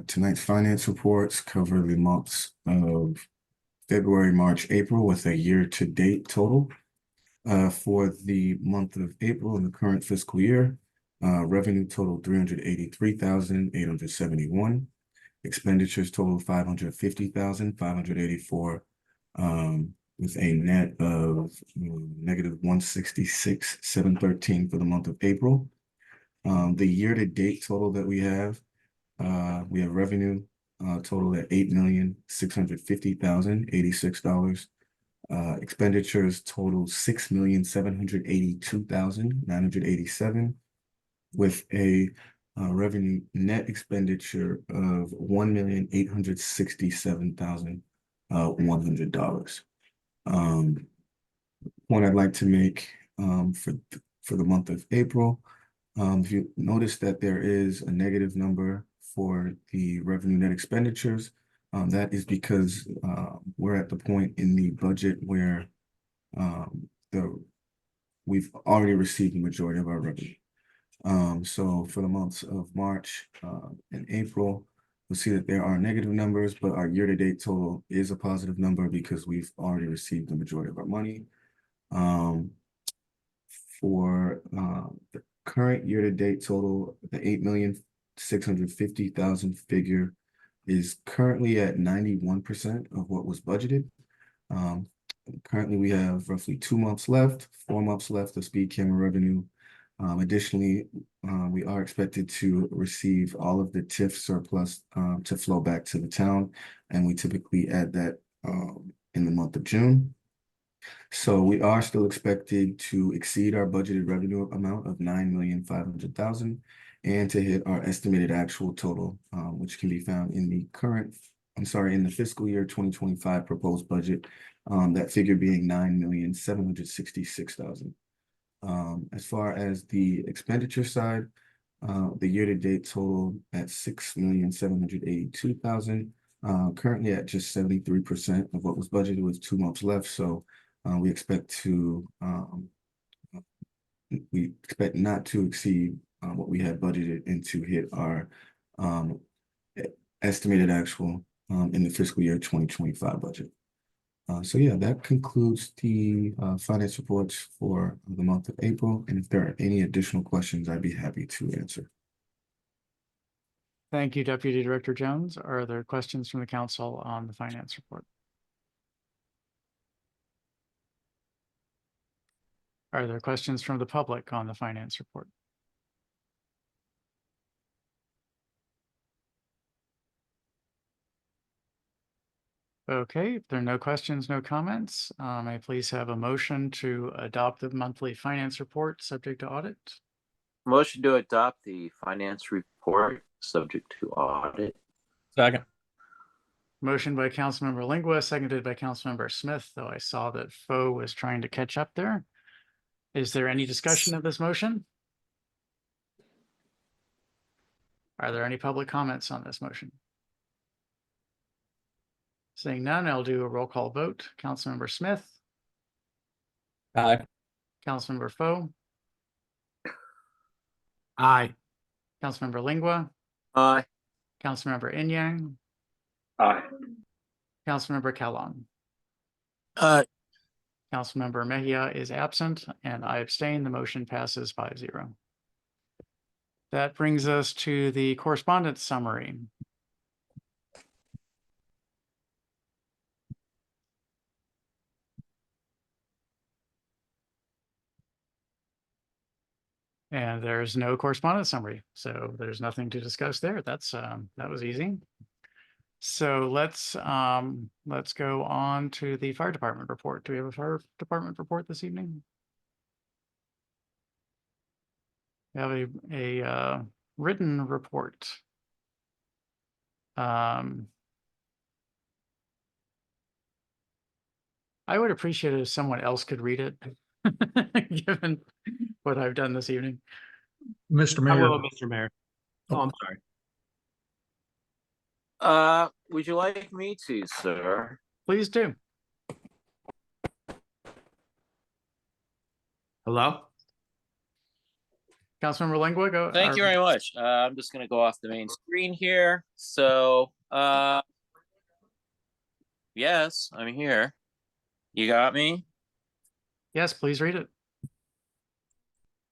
Tonight's finance reports cover the months of February, March, April with a year-to-date total. For the month of April in the current fiscal year, revenue totaled $383,871. Expenditures totaled $550,584. With a net of negative $166,713 for the month of April. The year-to-date total that we have revenue total at $8,650,086. Expenditures total $6,782,987, with a revenue net expenditure of $1,867,100. Point I'd like to make for the month of April, if you notice that there is a negative number for the revenue net expenditures, that is because we're at the point in the budget where we've already received the majority of our revenue. So for the months of March and April, we'll see that there are negative numbers, but our year-to-date total is a positive number because we've already received the majority of our money. For the current year-to-date total, the $8,650,000 figure is currently at 91% of what was budgeted. Currently, we have roughly 2 months left, 4 months left of speed camera revenue. Additionally, we are expected to receive all of the TIF surplus to flow back to the town, and we typically add that in the month of June. So we are still expected to exceed our budgeted revenue amount of $9,500,000 and to hit our estimated actual total, which can be found in the in the fiscal year 2025 proposed budget, that figure being $9,766,000. As far as the expenditure side, The year-to-date total at $6,782,000. Currently at just 73% of what was budgeted with 2 months left. So we expect not to exceed what we had budgeted and to hit our estimated actual in the fiscal year 2025 budget. So yeah, that concludes the finance reports for the month of April. And if there are any additional questions, I'd be happy to answer. Thank you, Deputy Director Jones. Are there questions from the council on the finance report? Are there questions from the public on the finance report? Okay, if there are no questions, no comments, may I please have a motion to adopt the monthly finance report subject to audit? Motion to adopt the finance report subject to audit. Second. Motion by Councilmember Lingua, seconded by Councilmember Smith, though I saw that Foe was trying to catch up there. Is there any discussion of this motion? Are there any public comments on this motion? Seeing none, I'll do a roll call vote. Councilmember Smith, Aye. Councilmember Foe, Aye. Councilmember Lingua, Aye. Councilmember Inyang, Aye. Councilmember Kellogg. Aye. Councilmember Mejia is absent and I abstain. The motion passes 5-0. That brings us to the correspondence summary. And there's no correspondence summary, so there's nothing to discuss there. That's that was easy. So let's go on to the fire department report. Do we have a fire department report this evening? We have a written report. I would appreciate it if someone else could read it, given what I've done this evening. Mr. I Mayor. will, Mr. Mayor. Oh, I'm sorry. Would you like me to, sir? Please do. Hello? Councilmember Lingua, go. Thank you very much. I'm just gonna go off the main screen here. So, yes, I'm here. You got me? Yes, please read it.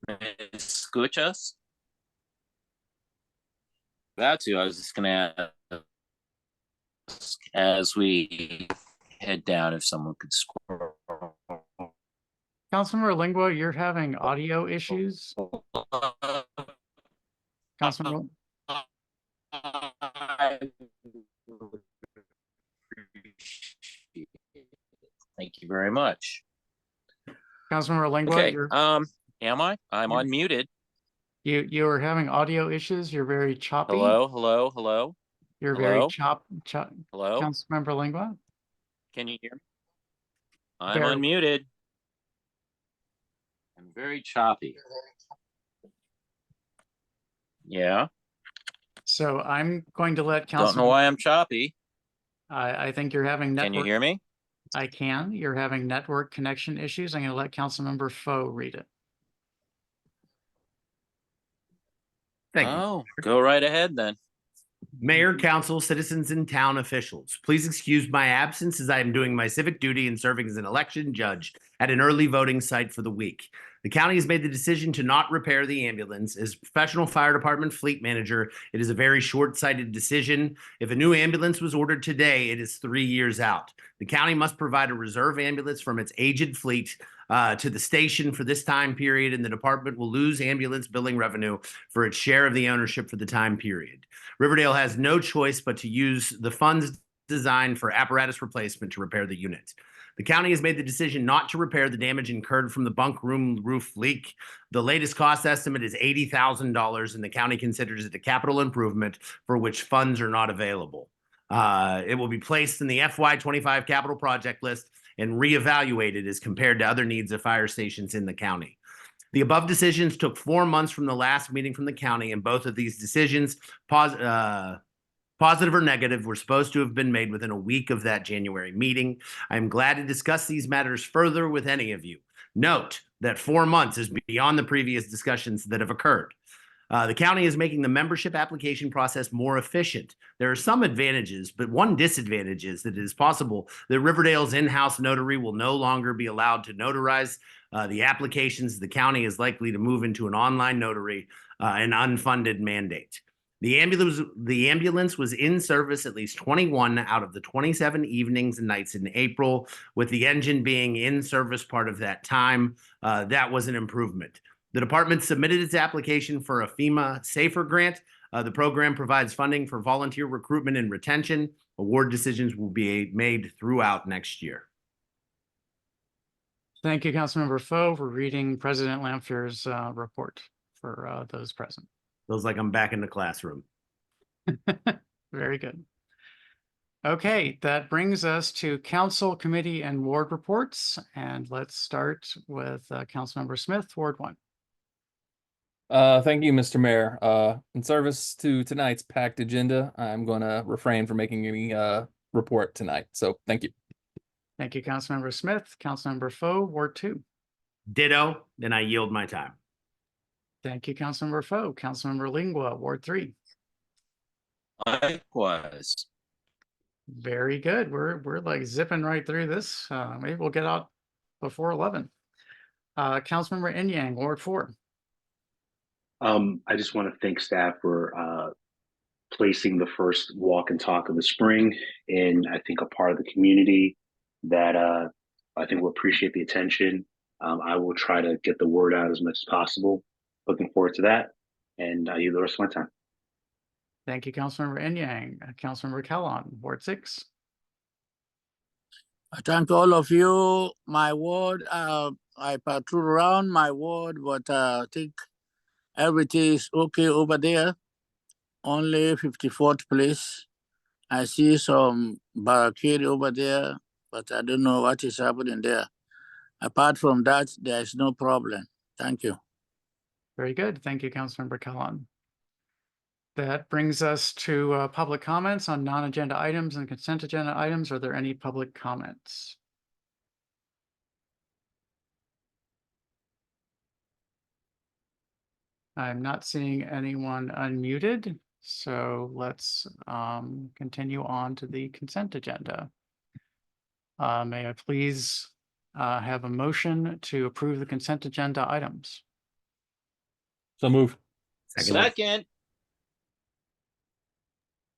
¿Me escuchas? That too, I was just gonna ask as we head down if someone could scroll. Councilmember Lingua, you're having audio issues. Councilmember, Thank you very much. Councilmember Lingua, Okay, you're, am I? I'm You're- unmuted. you are having audio issues. You're very choppy. Hello, hello, hello, You're very hello? chop. hello. Councilmember Lingua. Can you hear me? I'm Barely. unmuted. I'm very choppy. Yeah, So I'm going to let don't know Councilman. why I'm choppy. I think you're having Can you network. hear me? I can. You're having network connection issues. I'm going to let Councilmember Foe read it. Thank you. Oh, go right ahead then. Mayor, council, citizens, and town officials, please excuse my absence as I am doing my civic duty and serving as an election judge at an early voting site for the week. The county has made the decision to not repair the ambulance. As professional fire department fleet manager, it is a very short-sighted decision. If a new ambulance was ordered today, it is 3 years out. The county must provide a reserve ambulance from its aged fleet to the station for this time period, and the department will lose ambulance billing revenue for its share of the ownership for the time period. Riverdale has no choice but to use the funds designed for apparatus replacement to repair the unit. The county has made the decision not to repair the damage incurred from the bunk room roof leak. The latest cost estimate is $80,000, and the county considers it a capital improvement for which funds are not available. It will be placed in the FY25 capital project list and reevaluated as compared to other needs of fire stations in the county. The above decisions took 4 months from the last meeting from the county, and both of these decisions, positive or negative, were supposed to have been made within a week of that January meeting. I am glad to discuss these matters further with any of you. Note that 4 months is beyond the previous discussions that have occurred. The county is making the membership application process more efficient. There are some advantages, but one disadvantage is that it is possible that Riverdale's in-house notary will no longer be allowed to notarize the applications. The county is likely to move into an online notary, an unfunded mandate. The ambulance was in service at least 21 out of the 27 evenings and nights in April, with the engine being in service part of that time. That was an improvement. The department submitted its application for a FEMA SAFER grant. The program provides funding for volunteer recruitment and retention. Award decisions will be made throughout next year. Thank you, Councilmember Foe, for reading President Lamphier's report for those present. Feels like I'm back in the classroom. Very good. Okay, that brings us to council, committee, and ward reports. And let's start with Councilmember Smith, Ward 1. Thank you, Mr. Mayor. In service to tonight's packed agenda, I'm going to refrain from making any report tonight. So thank you. Thank you, Councilmember Smith. Councilmember Foe, Ward 2. Ditto, then I yield my time. Thank you, Councilmember Foe. Councilmember Lingua, Ward 3. Likewise. Very good. We're like zipping right through this. Maybe we'll get out before 11. Councilmember Enyang, Ward 4. I just want to thank staff for placing the first walk and talk of the spring in, I think, a part of the community that I think will appreciate the attention. I will try to get the word out as much as possible. Looking forward to that, and I use the rest of my time. Thank you, Councilmember Enyang. Councilmember Kellon, Ward 6. I thank all of you. My ward, I patrol around my ward, but I think everything is okay over there. Only 54th place. I see some barricade over there, but I don't know what is happening there. Apart from that, there is no problem. Thank you. Very good. Thank you, Councilmember Kellon. That brings us to public comments on non-agenda items and consent agenda items. Are there any public comments? I'm not seeing anyone unmuted, so let's continue on to the consent agenda. May I please have a motion to approve the consent agenda items? So move. Second.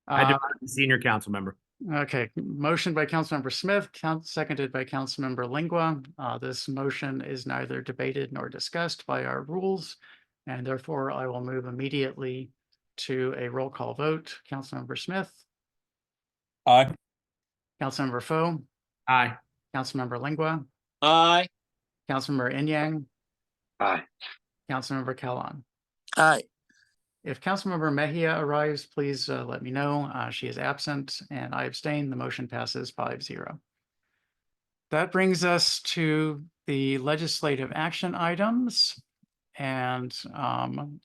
I do senior council member. Okay, motion by Councilmember Smith, seconded by Councilmember Lingua. This motion is neither debated nor discussed by our rules, and therefore I will move immediately to a roll call vote. Councilmember Smith, Aye. Councilmember Foe, Aye. Councilmember Lingua, Aye. Councilmember Enyang, Aye. Councilmember Kellon. Aye. If Councilmember Mejia arrives, please let me know. She is absent and I abstain. The motion passes 5-0. That brings us to the legislative action items. And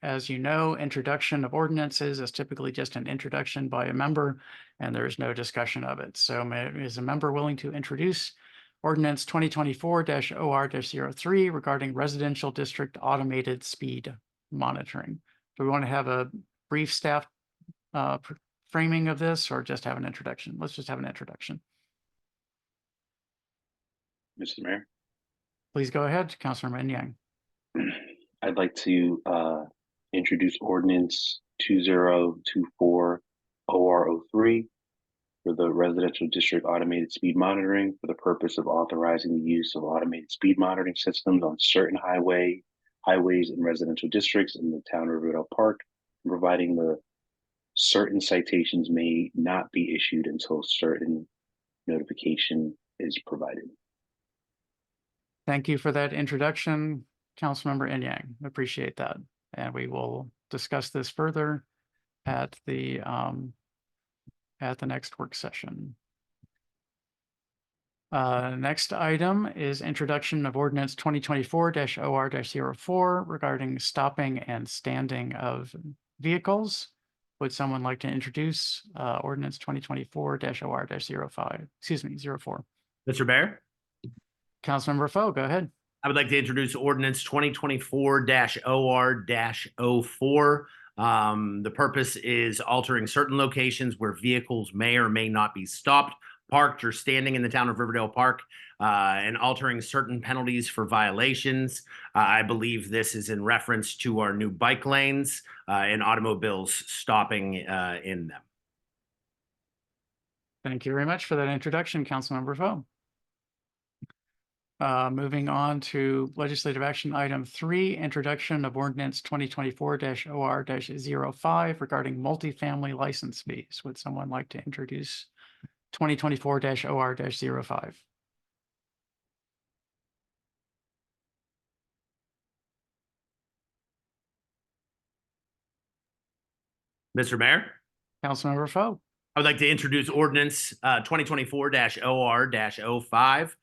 as you know, introduction of ordinances is typically just an introduction by a member and there is no discussion of it. So is a member willing to introduce ordinance 2024-OR-03 regarding residential district automated speed monitoring? Do we want to have a brief staff framing of this or just have an introduction? Let's just have an introduction. Mr. Mayor, Please go ahead, Councilor Enyang. I'd like to introduce ordinance 2024 OR03 for the residential district automated speed monitoring for the purpose of authorizing the use of automated speed monitoring systems on certain highways and residential districts in the town of Riverdale Park, and providing the certain citations may not be issued until certain notification is provided. Thank you for that introduction, Councilmember Enyang. Appreciate that. And we will discuss this further at the next work session. Next item is introduction of ordinance 2024-OR-04 regarding stopping and standing of vehicles. Would someone like to introduce ordinance 2024-OR-05, excuse me, 04? Mr. Mayor, Councilmember Foe, go ahead. I would like to introduce ordinance 2024-OR-04. The purpose is altering certain locations where vehicles may or may not be stopped, parked, or standing in the town of Riverdale Park, and altering certain penalties for violations. I believe this is in reference to our new bike lanes and automobiles stopping in them. Thank you very much for that introduction, Councilmember Foe. Moving on to legislative action item 3, introduction of ordinance 2024-OR-05 regarding multifamily license fees. Would someone like to introduce 2024-OR-05? Mr. Mayor, Councilmember Foe. I would like to introduce ordinance 2024-OR-05.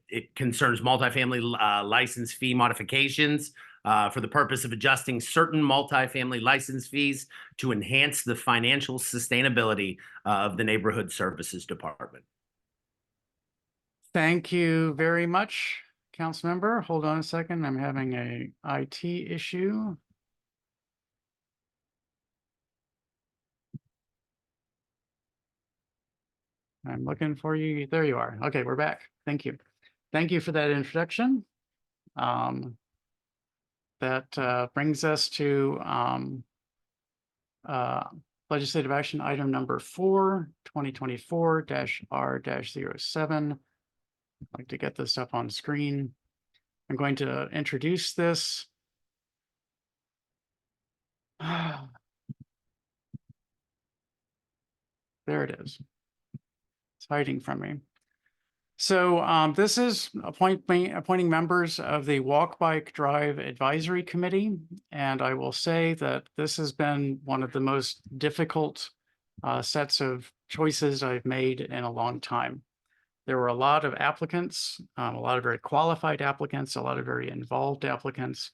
It concerns multifamily license fee modifications for the purpose of adjusting certain multifamily license fees to enhance the financial sustainability of the Neighborhood Services Department. Thank you very much, Councilmember. Hold on a second. I'm having a IT issue. I'm looking for you. There you are. Okay, we're back. Thank you. Thank you for that introduction. That brings us to legislative action item number 4, 2024-R-07. I'd like to get this up on screen. I'm going to introduce this. There it is. It's hiding from me. So this is appointing members of the Walk, Bike, Drive Advisory Committee. And I will say that this has been one of the most difficult sets of choices I've made in a long time. There were a lot of applicants, a lot of very qualified applicants, a lot of very involved applicants.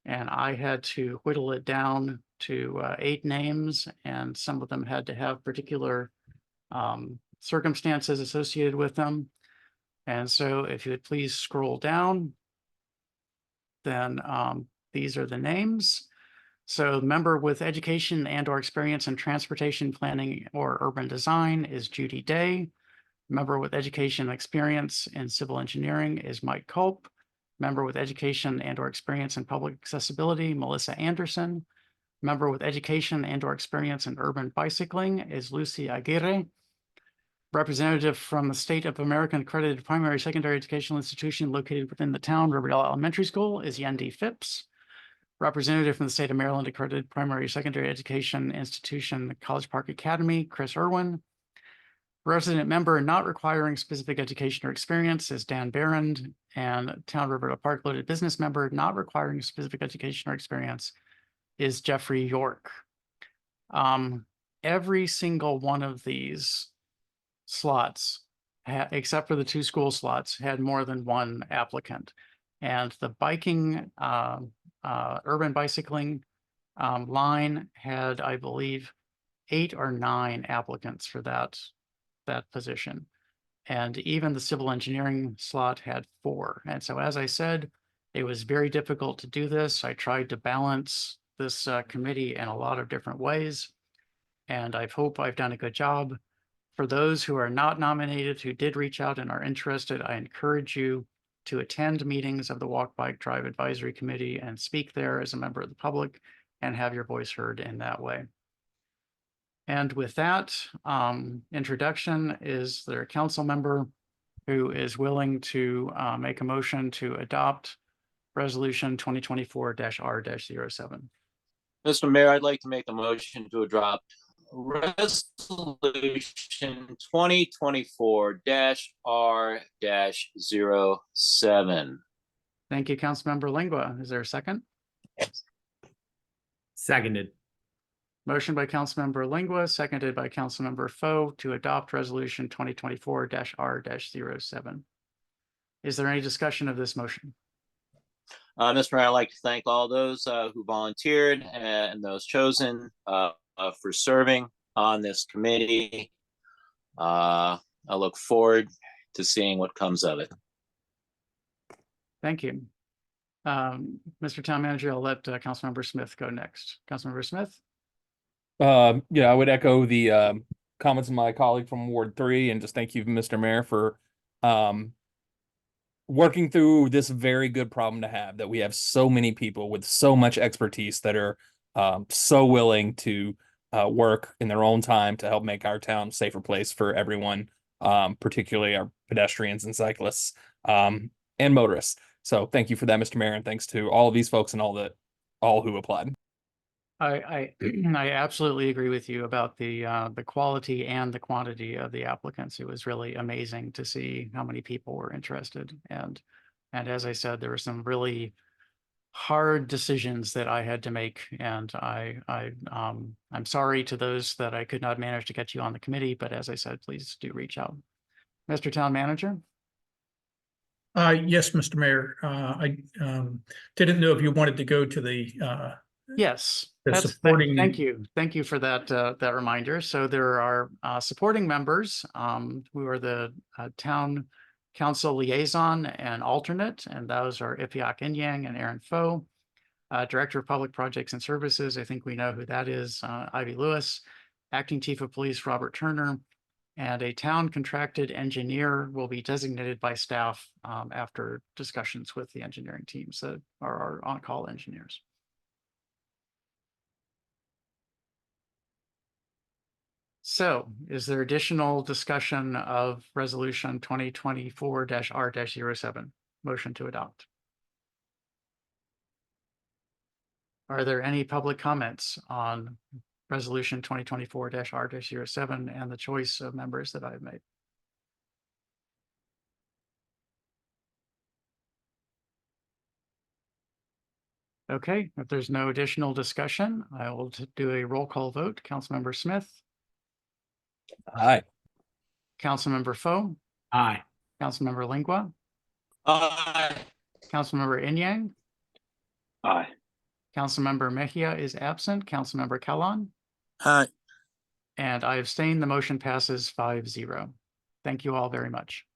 And I had to whittle it down to 8 names, and some of them had to have particular circumstances associated with them. And so if you would please scroll down, then these are the names. So member with education and or experience in transportation planning or urban design is Judy Day. Member with education and experience in civil engineering is Mike Culp. Member with education and or experience in public accessibility, Melissa Anderson. Member with education and or experience in urban bicycling is Lucy Aguirre. Representative from the State of American Accredited Primary Secondary Educational Institution located within the town, Riverdale Elementary School, is Yendi Phipps. Representative from the State of Maryland Accredited Primary Secondary Education Institution, College Park Academy, Chris Irwin. Resident member not requiring specific education or experience is Dan Barrand, and Town Riverdale Park loaded business member not requiring specific education or experience is Jeffrey York. Every single one of these slots, except for the 2 school slots, had more than one applicant. And the biking, urban bicycling line had, I believe, 8 or 9 applicants for that position. And even the civil engineering slot had 4. And so, as I said, it was very difficult to do this. I tried to balance this committee in a lot of different ways, and I hope I've done a good job. For those who are not nominated, who did reach out and are interested, I encourage you to attend meetings of the Walk, Bike, Drive Advisory Committee and speak there as a member of the public and have your voice heard in that way. And with that introduction, is there a council member who is willing to make a motion to adopt resolution 2024-R-07? Mr. Mayor, I'd like to make a motion to adopt resolution 2024-R-07. Thank you, Councilmember Lingua. Is there a second? Seconded. Motion by Councilmember Lingua, seconded by Councilmember Foe to adopt resolution 2024-R-07. Is there any discussion of this motion? Mr. Mayor, I'd like to thank all those who volunteered and those chosen for serving on this committee. I look forward to seeing what comes of it. Thank you. Mr. Town Manager, I'll let Councilmember Smith go next. Councilmember Smith? Yeah, I would echo the comments of my colleague from Ward 3 and just thank you, Mr. Mayor, for working through this very good problem to have, that we have so many people with so much expertise that are so willing to work in their own time to help make our town a safer place for everyone, particularly our pedestrians and cyclists and motorists. So thank you for that, Mr. Mayor, and thanks to all of these folks and all who applied. I absolutely agree with you about the quality and the quantity of the applicants. It was really amazing to see how many people were interested. And as I said, there were some really hard decisions that I had to make. And I'm sorry to those that I could not manage to get you on the committee, but as I said, please do reach out. Mr. Town Manager? Yes, Mr. Mayor. I didn't know if you wanted to go to the Yes, The supporting- thank you. Thank you for that, that reminder. So there are supporting members who are the town council liaison and alternate, and those are Ipiak Inyang and Aaron Foe. Director of Public Projects and Services, I think we know who that is, Ivy Lewis. Acting Chief of Police, Robert Turner. And a town contracted engineer will be designated by staff after discussions with the engineering teams that are our on-call engineers. So is there additional discussion of resolution 2024-R-07? Motion to adopt. Are there any public comments on resolution 2024-R-07 and the choice of members that I've made? Okay, if there's no additional discussion, I will do a roll call vote. Councilmember Smith, Aye. Councilmember Foe, Aye. Councilmember Lingua, Aye. Councilmember Inyang, Aye. Councilmember Mejia is absent, Councilmember Kellon, Aye. and I abstain. The motion passes 5-0. Thank you all very much.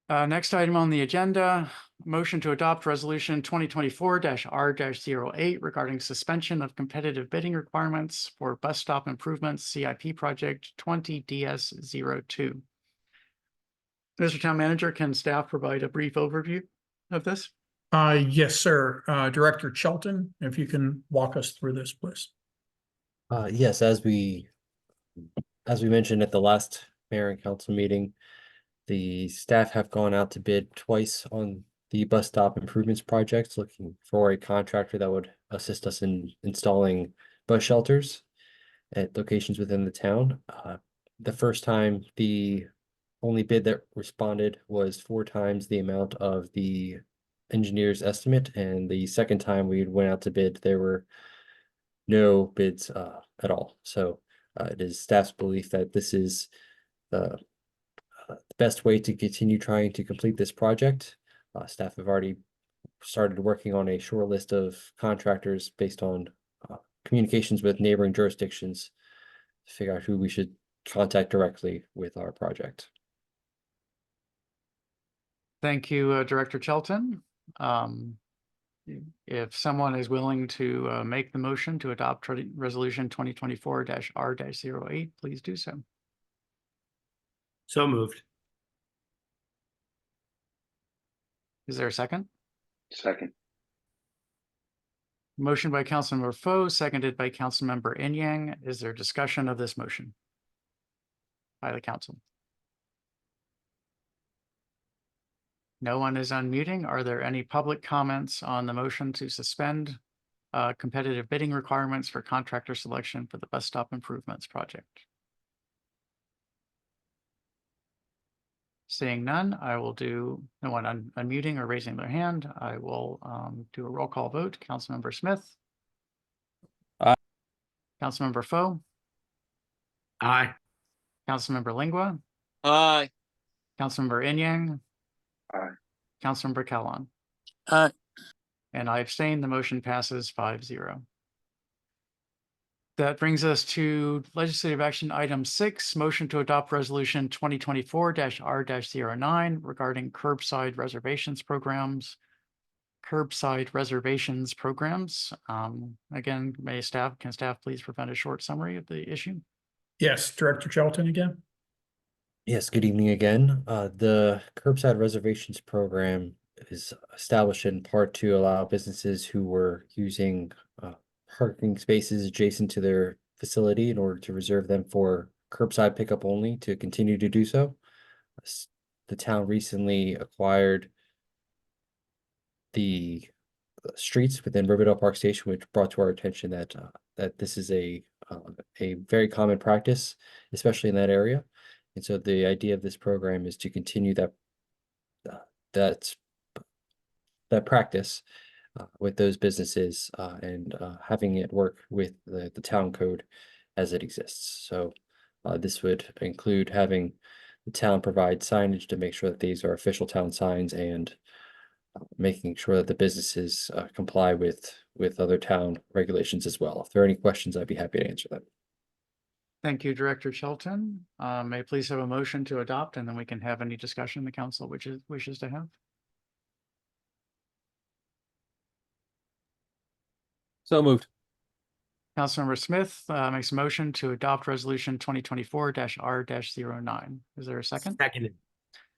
Next item on the agenda, motion to adopt resolution 2024-R-08 regarding suspension of competitive bidding requirements for bus stop improvements CIP project 20DS02. Mr. Town Manager, can staff provide a brief overview of this? Yes, sir. Director Shelton, if you can walk us through this, please. Yes, as we mentioned at the last mayor and council meeting, the staff have gone out to bid twice on the bus stop improvements projects, looking for a contractor that would assist us in installing bus shelters at locations within the town. The first time, the only bid that responded was 4 times the amount of the engineer's estimate, and the second time we went out to bid, there were no bids at all. So it is staff's belief that this is the best way to continue trying to complete this project. Staff have already started working on a short list of contractors based on communications with neighboring jurisdictions to figure out who we should contact directly with our project. Thank you, Director Shelton. If someone is willing to make the motion to adopt resolution 2024-R-08, please do so. So moved. Is there a second? Second. Motion by Councilmember Foe, seconded by Councilmember Inyang. Is there discussion of this motion by the council? No one is unmuting. Are there any public comments on the motion to suspend competitive bidding requirements for contractor selection for the bus stop improvements project? Seeing none, I will do no one unmuting or raising their hand. I will do a roll call vote. Councilmember Smith, Councilmember Foe, Aye. Councilmember Lingua, Aye. Councilmember Inyang. Aye. Councilmember Kellon. Aye. And I abstain. The motion passes 5-0. That brings us to legislative action item 6, motion to adopt resolution 2024-R-09 regarding curbside reservations programs. Again, can staff please provide a short summary of the issue? Yes, Director Shelton again. Yes, good evening again. The curbside reservations program is established in part to allow businesses who were using parking spaces adjacent to their facility in order to reserve them for curbside pickup only to continue to do so. The town recently acquired the streets within Riverdale Park Station, which brought to our attention that that this is a very common practice, especially in that area. And so the idea of this program is to continue that practice with those businesses and having it work with the town code as it exists. So this would include having the town provide signage to make sure that these are official town signs and making sure that the businesses comply with other town regulations as well. If there are any questions, I'd be happy to answer them. Thank you, Director Shelton. May I please have a motion to adopt, and then we can have any discussion the council wishes to have. So moved. Councilmember Smith makes a motion to adopt resolution 2024-R-09. Is there a second? Seconded.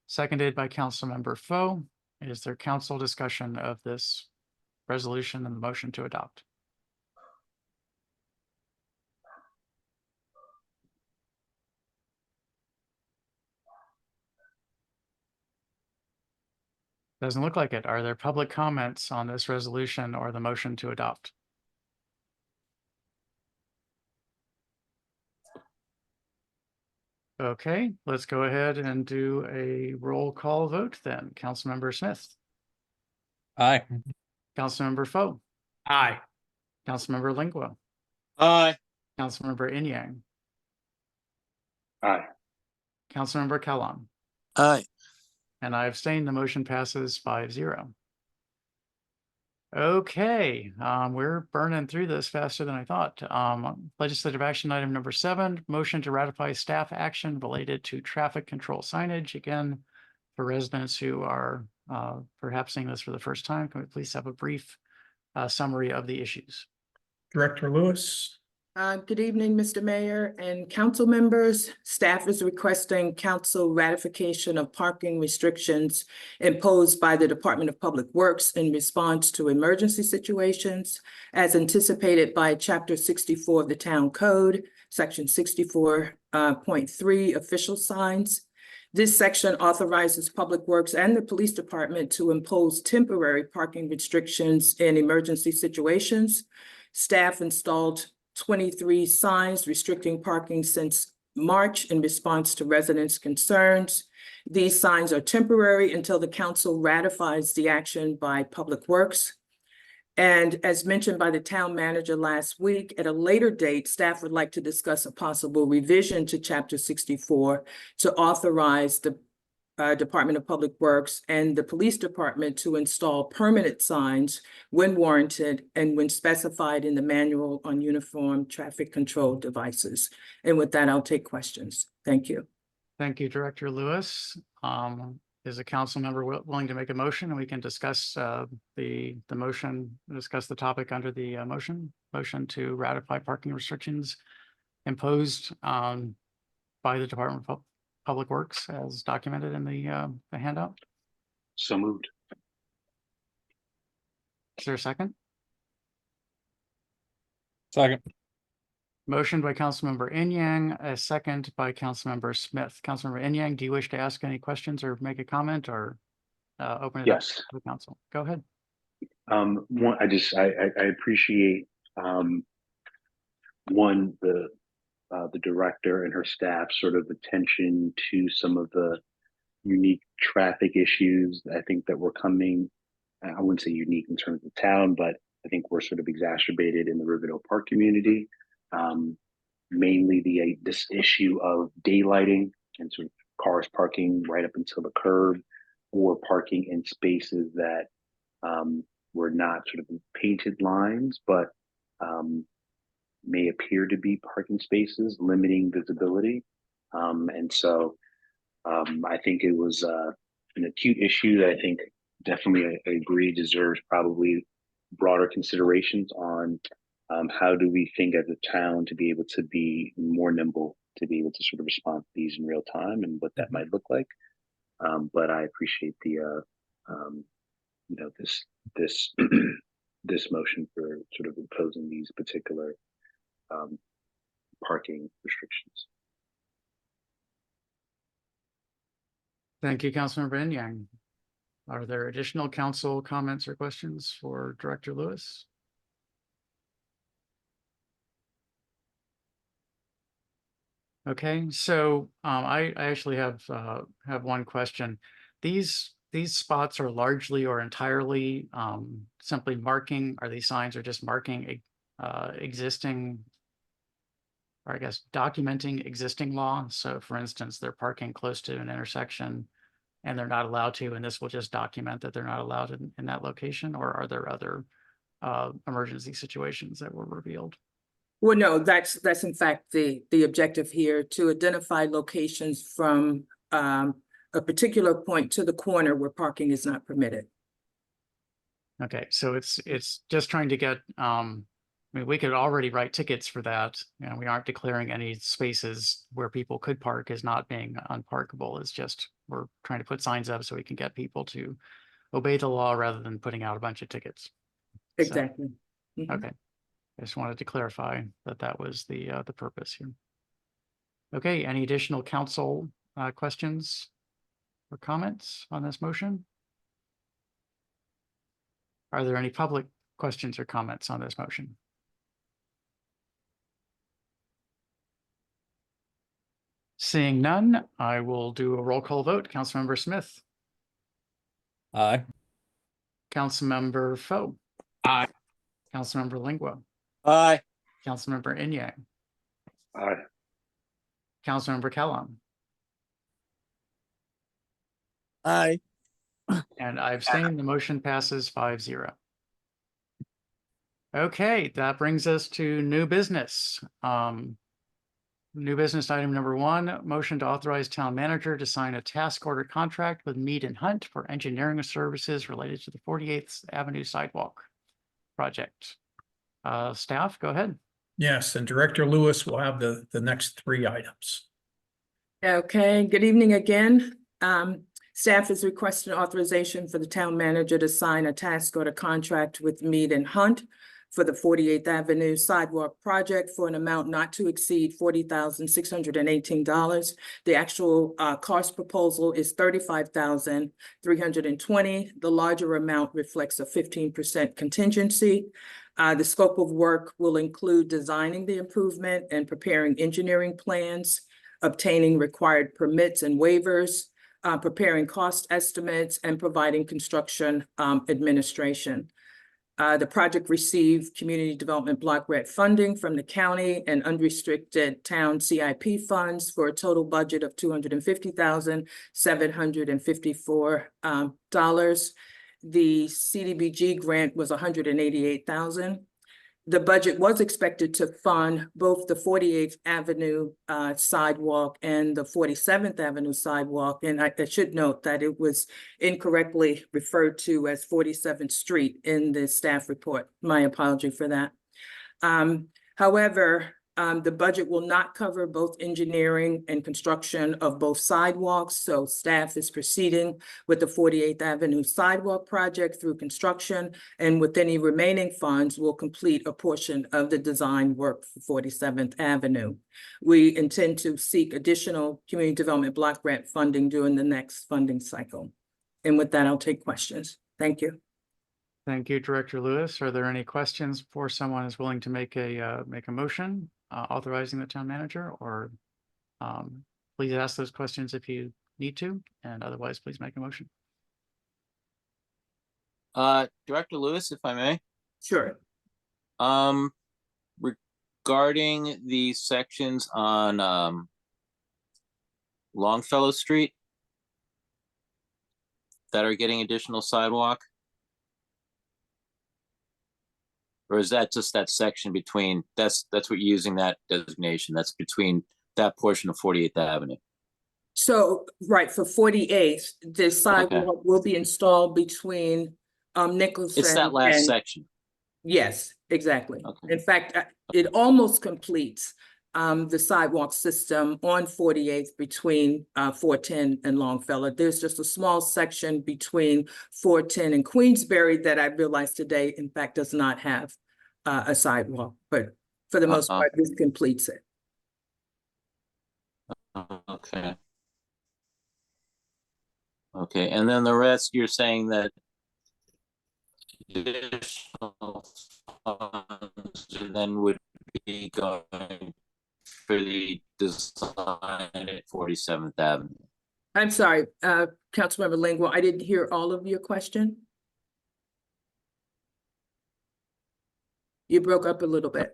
Seconded by Councilmember Foe. Is there council discussion of this resolution and the motion to adopt? Doesn't look like it. Are there public comments on this resolution or the motion to adopt? Okay, let's go ahead and do a roll call vote then. Councilmember Smith, Aye. Councilmember Foe, Aye. Councilmember Lingua, Aye. Councilmember Inyang, Aye. Councilmember Kellon, Aye. and I abstain. The motion passes 5-0. Okay, we're burning through this faster than I thought. Legislative action item number 7, motion to ratify staff action related to traffic control signage. Again, for residents who are perhaps seeing this for the first time, can we please have a brief summary of the issues? Director Lewis. Good evening, Mr. Mayor and council members. Staff is requesting council ratification of parking restrictions imposed by the Department of Public Works in response to emergency situations as anticipated by Chapter 64 of the Town Code, Section 64.3 official signs. This section authorizes Public Works and the Police Department to impose temporary parking restrictions in emergency situations. Staff installed 23 signs restricting parking since March in response to residents' concerns. These signs are temporary until the council ratifies the action by Public Works. And as mentioned by the town manager last week, at a later date, staff would like to discuss a possible revision to Chapter 64 to authorize the Department of Public Works and the Police Department to install permanent signs when warranted and when specified in the manual on uniform traffic control devices. And with that, I'll take questions. Thank you. Thank you, Director Lewis. Is a council member willing to make a motion, and we can discuss the motion, discuss the topic under the motion to ratify parking restrictions imposed by the Department of Public Works as documented in the handout? So moved. Is there a second? Second. Motion by Councilmember Inyang, a second by Councilmember Smith. Councilmember Inyang, do you wish to ask any questions or make a comment or open it up Yes. to the council? Go ahead. One, I appreciate one, the director and her staff sort of attention to some of the unique traffic issues. I think that we're coming, I wouldn't say unique in terms of town, but I think we're sort of exacerbated in the Riverdale Park community. mainly this issue of daylighting and sort of cars parking right up until the curb, or parking in spaces that were not sort of painted lines, but may appear to be parking spaces, limiting visibility. And so I think it was an acute issue that I think definitely I agree deserves probably broader considerations on how do we think as a town to be able to be more nimble, to be able to sort of respond to these in real time and what that might look like. But I appreciate the this this motion for sort of imposing these particular parking restrictions. Thank you, Councilmember Inyang. Are there additional council comments or questions for Director Lewis? Okay, so I actually have one question. These spots are largely or entirely simply marking, are these signs are just marking existing, or I guess documenting existing law? So for instance, they're parking close to an intersection and they're not allowed to, and this will just document that they're not allowed in that location, or are there other emergency situations that were revealed? Well, no, that's in fact the objective here, to identify locations from a particular point to the corner where parking is not permitted. Okay, so it's just trying to get, I mean, we could already write tickets for that. You know, we aren't declaring any spaces where people could park as not being unparkable. It's just, we're trying to put signs up so we can get people to obey the law rather than putting out a bunch of tickets. Exactly. So, okay. I just wanted to clarify that that was the purpose here. Okay, any additional council questions or comments on this motion? Are there any public questions or comments on this motion? Seeing none, I will do a roll call vote. Councilmember Smith. Aye. Councilmember Foe. Aye. Councilmember Lingua. Aye. Councilmember Inyang. Aye. Councilmember Kellum. Aye. And I abstain. The motion passes 5-0. Okay, that brings us to new business. New business item number 1, motion to authorize town manager to sign a task order contract with Mead and Hunt for engineering services related to the 48th Avenue sidewalk project. Staff, go ahead. Yes, and Director Lewis will have the next 3 items. Okay, good evening again. Staff is requesting authorization for the town manager to sign a task order contract with Mead and Hunt for the 48th Avenue sidewalk project for an amount not to exceed $40,618. The actual cost proposal is $35,320. The larger amount reflects a 15% contingency. The scope of work will include designing the improvement and preparing engineering plans, obtaining required permits and waivers, preparing cost estimates, and providing construction administration. The project received Community Development Block Grant funding from the county and unrestricted town CIP funds for a total budget of $250,754. The CDBG grant was $188,000. The budget was expected to fund both the 48th Avenue sidewalk and the 47th Avenue sidewalk. And I should note that it was incorrectly referred to as 47th Street in the staff report. My apology for that. However, the budget will not cover both engineering and construction of both sidewalks. So staff is proceeding with the 48th Avenue sidewalk project through construction, and with any remaining funds, will complete a portion of the design work for 47th Avenue. We intend to seek additional community development block grant funding during the next funding cycle. And with that, I'll take questions. Thank you. Thank you, Director Lewis. Are there any questions before someone is willing to make a motion authorizing the town manager, or please ask those questions if you need to, and otherwise please make a motion. Director Lewis, if I may. Sure. regarding the sections on Longfellow Street that are getting additional sidewalk? Or is that just that section between, that's what you're using that designation, that's between that portion of 48th Avenue? So, right, for 48th, the sidewalk will be installed between Nicholson. It's that last and- section. Yes, exactly. Okay. In fact, it almost completes the sidewalk system on 48th between 410 and Longfellow. There's just a small section between 410 and Queensbury that I realized today, in fact, does not have a sidewalk, but for the most part, this completes it. Okay. Okay, and then the rest, you're saying that additional funds then would be going for the design at 47th Avenue. I'm sorry, Councilmember Lingual, I didn't hear all of your question. You broke up a little bit.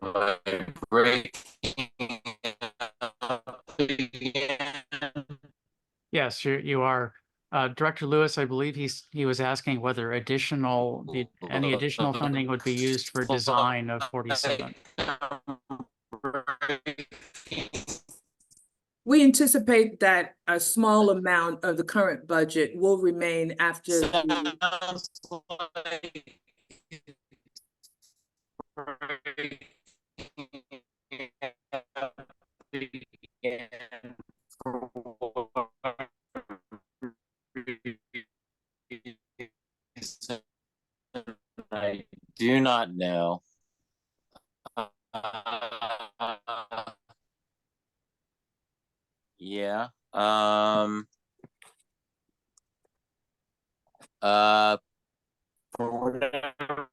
Yes, you are. Director Lewis, I believe he was asking whether any additional funding would be used for design of 47. We anticipate that a small amount of the current budget will remain after I do not know. Yeah. For whatever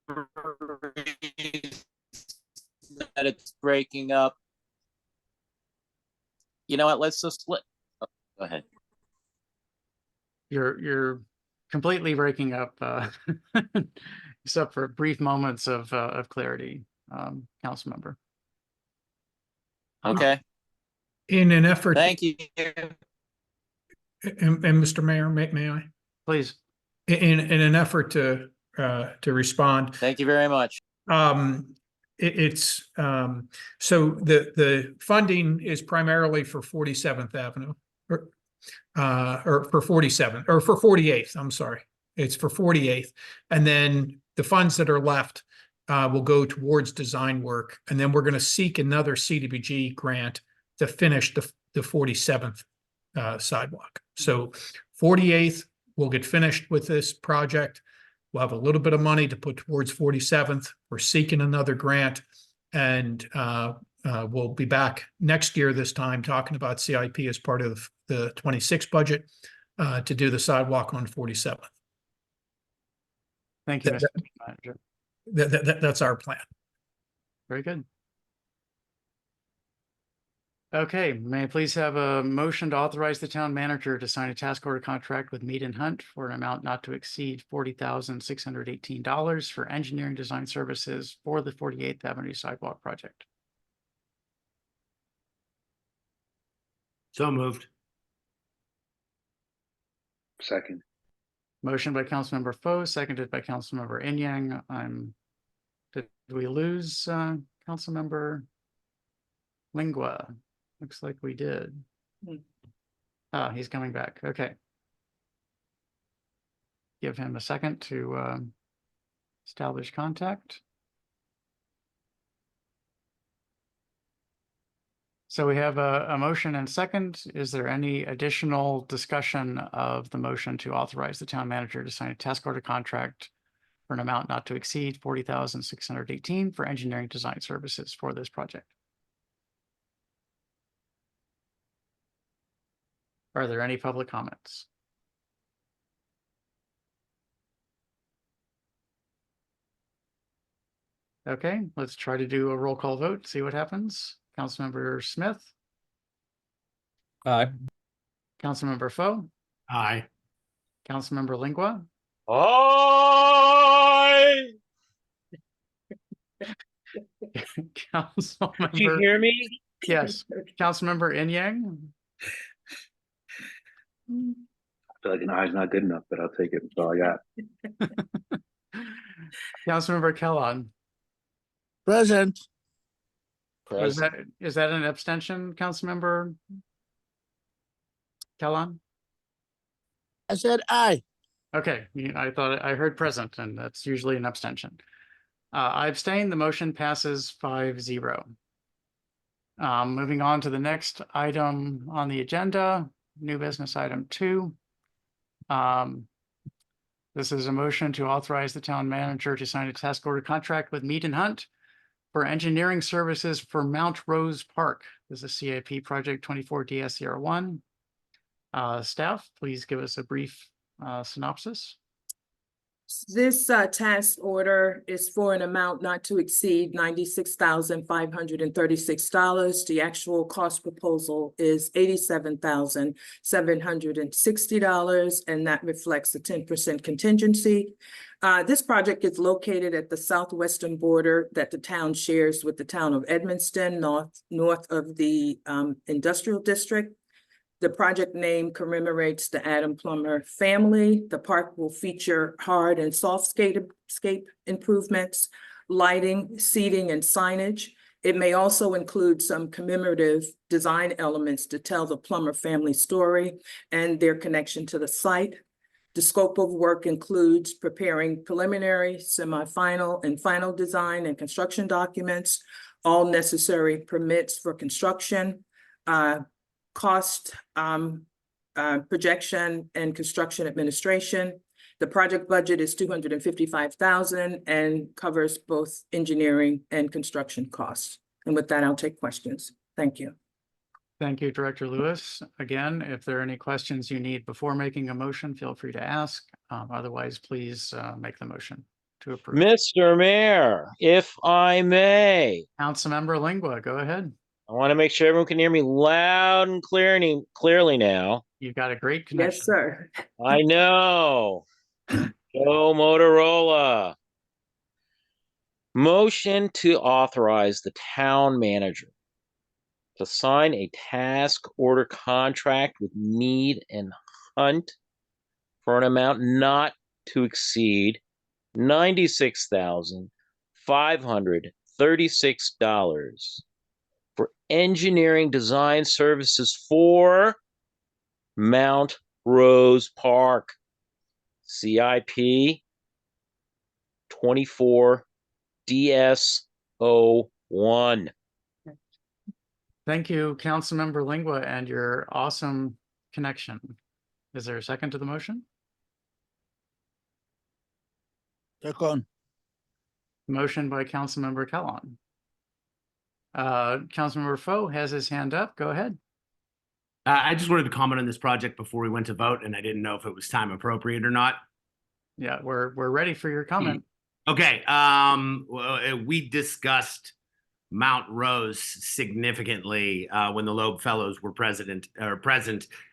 reason that it's breaking up. You know what? Let's just go ahead. You're completely breaking up, except for brief moments of clarity, council member. Okay. In an effort. Thank you. And Mr. Mayor, may I? Please. In an effort to respond. Thank you very much. It's so the funding is primarily for 47th Avenue or for 47th or for 48th. I'm sorry. It's for 48th. And then the funds that are left will go towards design work. And then we're going to seek another CDBG grant to finish the 47th sidewalk. So 48th will get finished with this project. We'll have a little bit of money to put towards 47th. We're seeking another grant, and we'll be back next year this time talking about CIP as part of the 26 budget to do the sidewalk on 47th. Thank you, Mr. Manager. That's our plan. Very good. Okay, may I please have a motion to authorize the town manager to sign a task order contract with Mead and Hunt for an amount not to exceed $40,618 for engineering design services for the 48th Avenue sidewalk project. So moved. Second. Motion by Councilmember Foe, seconded by Councilmember Inyang. Did we lose Councilmember Lingua? Looks like we did. He's coming back. Okay. Give him a second to establish contact. So we have a motion and second. Is there any additional discussion of the motion to authorize the town manager to sign a task order contract for an amount not to exceed $40,618 for engineering design services for this project? Are there any public comments? Okay, let's try to do a roll call vote, see what happens. Councilmember Smith, Aye. Councilmember Foe, Aye. Councilmember Lingua, Aye. Did you Councilmember, hear me? yes, Councilmember Inyang. I feel like an eye's not good enough, but I'll take it. That's all I got. Councilmember Kellogg. Present. Was Present. is that an abstention, Councilmember Kellogg? I said aye. Okay, I thought I heard present, and that's usually an abstention. I abstain, the motion passes 5-0. Moving on to the next item on the agenda, new business item 2. This is a motion to authorize the town manager to sign a task order contract with Mead and Hunt for engineering services for Mount Rose Park. This is CIP project 24 DSCR1. Staff, please give us a brief synopsis. This task order is for an amount not to exceed $96,536. The actual cost proposal is $87,760, and that reflects a 10% contingency. This project is located at the southwestern border that the town shares with the town of Edmonston, north of the industrial district. The project name commemorates the Adam Plummer family. The park will feature hard and soft scape improvements, lighting, seating, and signage. It may also include some commemorative design elements to tell the Plummer family story and their connection to the site. The scope of work includes preparing preliminary, semi-final, and final design and construction documents, all necessary permits for construction, cost projection and construction administration. The project budget is $255,000 and covers both engineering and construction costs. And with that, I'll take questions. Thank you. Thank you, Director Lewis. Again, if there are any questions you need before making a motion, feel free to ask. Otherwise, please make the motion to approve. Mr. Mayor, if I may, Councilmember Lingua, go ahead. I want to make sure everyone can hear me loud and clearly now. You've got a great connection. Yes, sir. I know. Go Motorola. Motion to authorize the town manager to sign a task order contract with Mead and Hunt for an amount not to exceed $96,536 for engineering design services for Mount Rose Park, CIP 24 DS01. Thank you, Councilmember Lingua, and your awesome connection. Is there a second to the motion? Second. Motion by Councilmember Kellogg. Councilmember Foe has his hand up. Go ahead. I just wanted to comment on this project before we went to vote, and I didn't know if it was time appropriate or not. Yeah, we're ready for your comment. Okay, we discussed Mount Rose significantly when the Loeb Fellows were present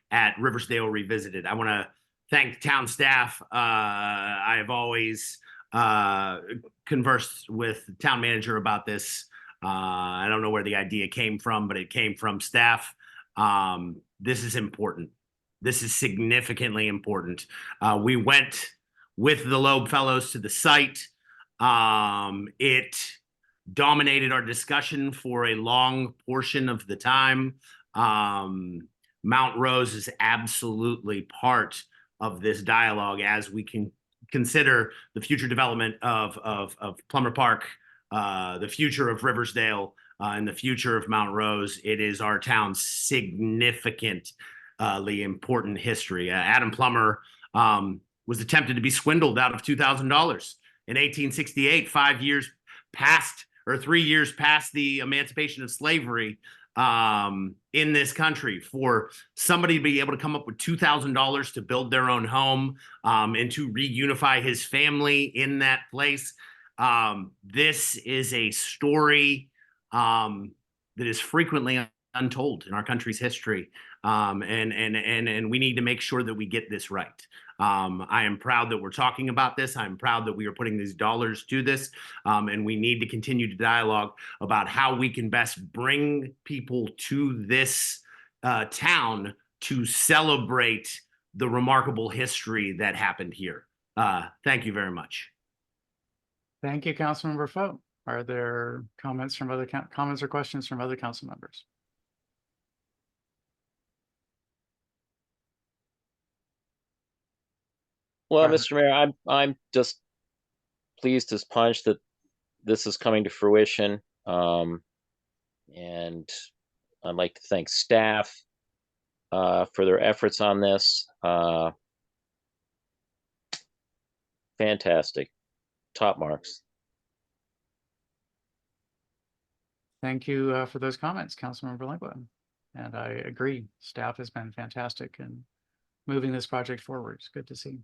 at Riversdale Revisited. I want to thank town staff. I have always conversed with the town manager about this. I don't know where the idea came from, but it came from staff. This is important. This is significantly important. We went with the Loeb Fellows to the site. It dominated our discussion for a long portion of the time. Mount Rose is absolutely part of this dialogue as we can consider the future development of Plummer Park, the future of Riversdale, and the future of Mount Rose. It is our town's significantly important history. Adam Plummer was attempted to be swindled out of $2,000 in 1868, 3 years past the emancipation of slavery in this country. For somebody to be able to come up with $2,000 to build their own home and to reunify his family in that place. This is a story that is frequently untold in our country's history. And we need to make sure that we get this right. I am proud that we're talking about this. I'm proud that we are putting these dollars to this. And we need to continue to dialogue about how we can best bring people to this town to celebrate the remarkable history that happened here. Thank you very much. Thank you, Councilmember Foe. Are there comments from other comments or questions from other council members? Well, Right. Mr. Mayor, I'm just pleased as punch that this is coming to fruition. And I'd like to thank staff for their efforts on this. Fantastic. Top marks. Thank you for those comments, Councilmember Lingua. And I agree, staff has been fantastic in moving this project forward. It's good to see.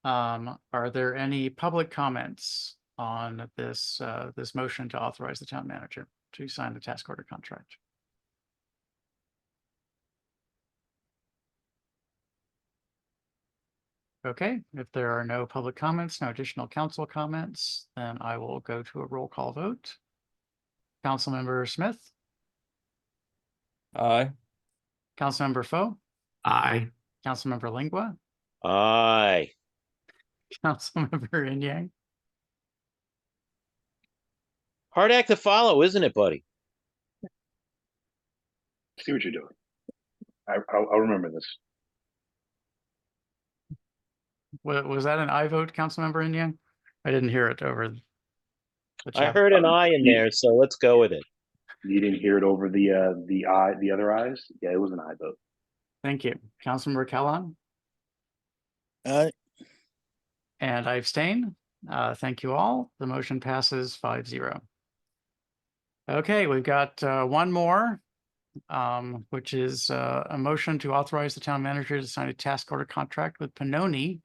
Are there any public comments on this this motion to authorize the town manager to sign the task order contract? Okay, if there are no public comments, no additional council comments, then I will go to a roll call vote. Councilmember Smith, Aye. Councilmember Foe, Aye. Councilmember Lingua, Aye. Councilmember Inyang, Hard act to follow, isn't it, buddy? See what you're doing. I'll remember this. Was that an aye vote, Councilmember Inyang? I didn't hear it over the I chat. heard an eye in there, so let's go with it. You didn't hear it over the other eyes? Yeah, it was an aye vote. Thank you. Councilmember Kellogg? Aye. And I abstain. Thank you all. The motion passes 5-0. Okay, we've got one more, which is a motion to authorize the town manager to sign a task order contract with Pannoni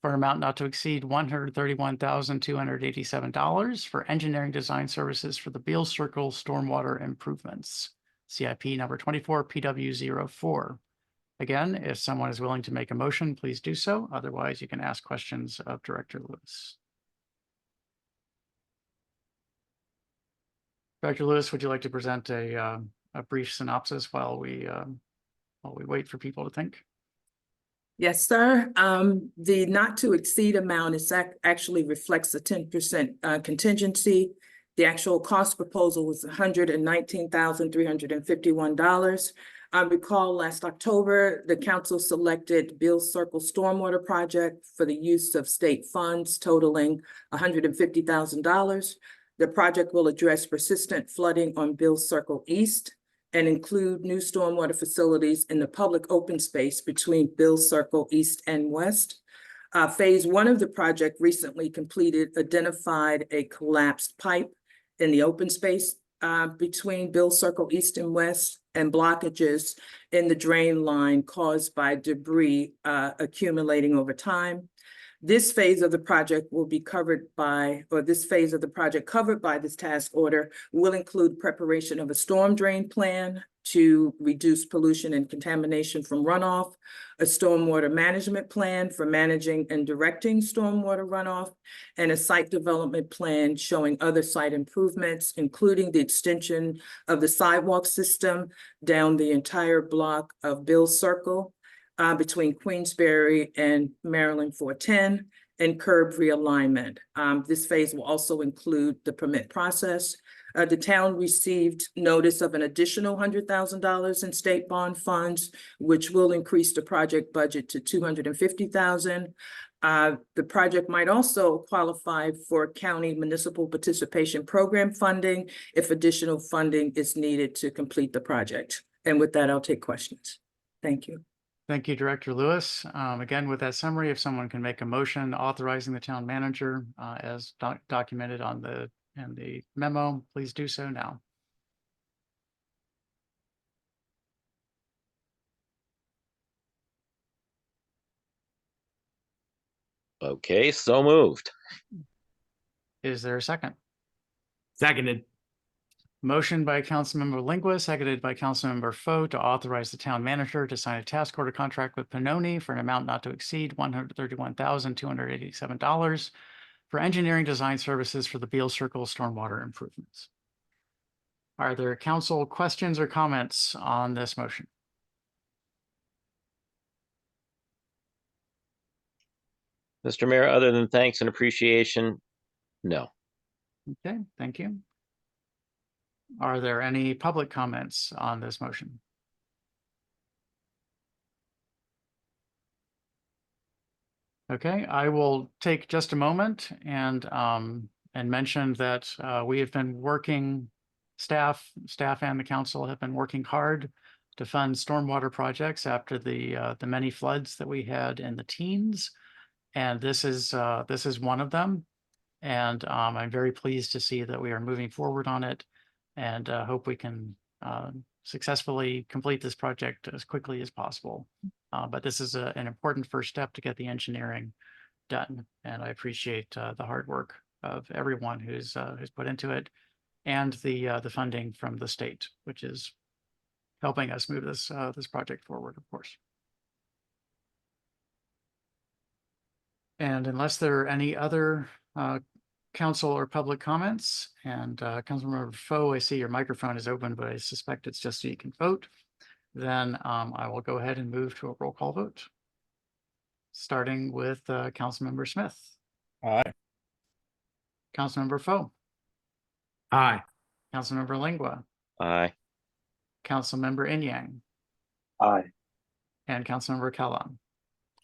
for an amount not to exceed $131,287 for engineering design services for the Beale Circle Stormwater Improvements, CIP number 24 PW04. Again, if someone is willing to make a motion, please do so. Otherwise, you can ask questions of Director Lewis. Director Lewis, would you like to present a brief synopsis while we wait for people to think? Yes, sir. The not to exceed amount is actually reflects a 10% contingency. The actual cost proposal was $119,351. I recall last October, the council selected Beale Circle Stormwater Project for the use of state funds totaling $150,000. The project will address persistent flooding on Beale Circle East and include new stormwater facilities in the public open space between Beale Circle East and West. Phase 1 of the project recently completed identified a collapsed pipe in the open space between Beale Circle East and West and blockages in the drain line caused by debris accumulating over time. This phase of the project will be covered by, or this phase of the project covered by this task order will include preparation of a storm drain plan to reduce pollution and contamination from runoff, a stormwater management plan for managing and directing stormwater runoff, and a site development plan showing other site improvements, including the extension of the sidewalk system down the entire block of Beale Circle, between Queensberry and Maryland 410, and curb realignment. This phase will also include the permit process. The town received notice of an additional $100,000 in state bond funds, which will increase the project budget to $250,000. The project might also qualify for county municipal participation program funding if additional funding is needed to complete the project. And with that, I'll take questions. Thank you. Thank you, Director Lewis. Again, with that summary, if someone can make a motion authorizing the town manager as documented on the memo, please do so now. Okay, so moved. Is there a second? Seconded. Motion by Councilmember Lingua, seconded by Councilmember Foe to authorize the town manager to sign a task order contract with Panoni for an amount not to exceed $131,287 for engineering design services for the Beal Circle stormwater improvements. Are there council questions or comments on this motion? Mr. Mayor, other than thanks and appreciation, no. Okay, thank you. Are there any public comments on this motion? Okay, I will take just a moment and mention that we have been working, staff and the council have been working hard to fund stormwater projects after the many floods that we had in the teens. And this is one of them. And I'm very pleased to see that we are moving forward on it, and hope we can successfully complete this project as quickly as possible. But this is an important first step to get the engineering done, and I appreciate the hard work of everyone who's put into it, and the funding from the state, which is helping us move this project forward, of course. And unless there are any other council or public comments, and Councilmember Foe, I see your microphone is open, but I suspect it's just so you can vote. Then I will go ahead and move to a roll call vote. Starting with Councilmember Smith. Aye. Councilmember Foe. Aye. Councilmember Lingua. Aye. Councilmember Inyang. Aye. And Councilmember Kellogg.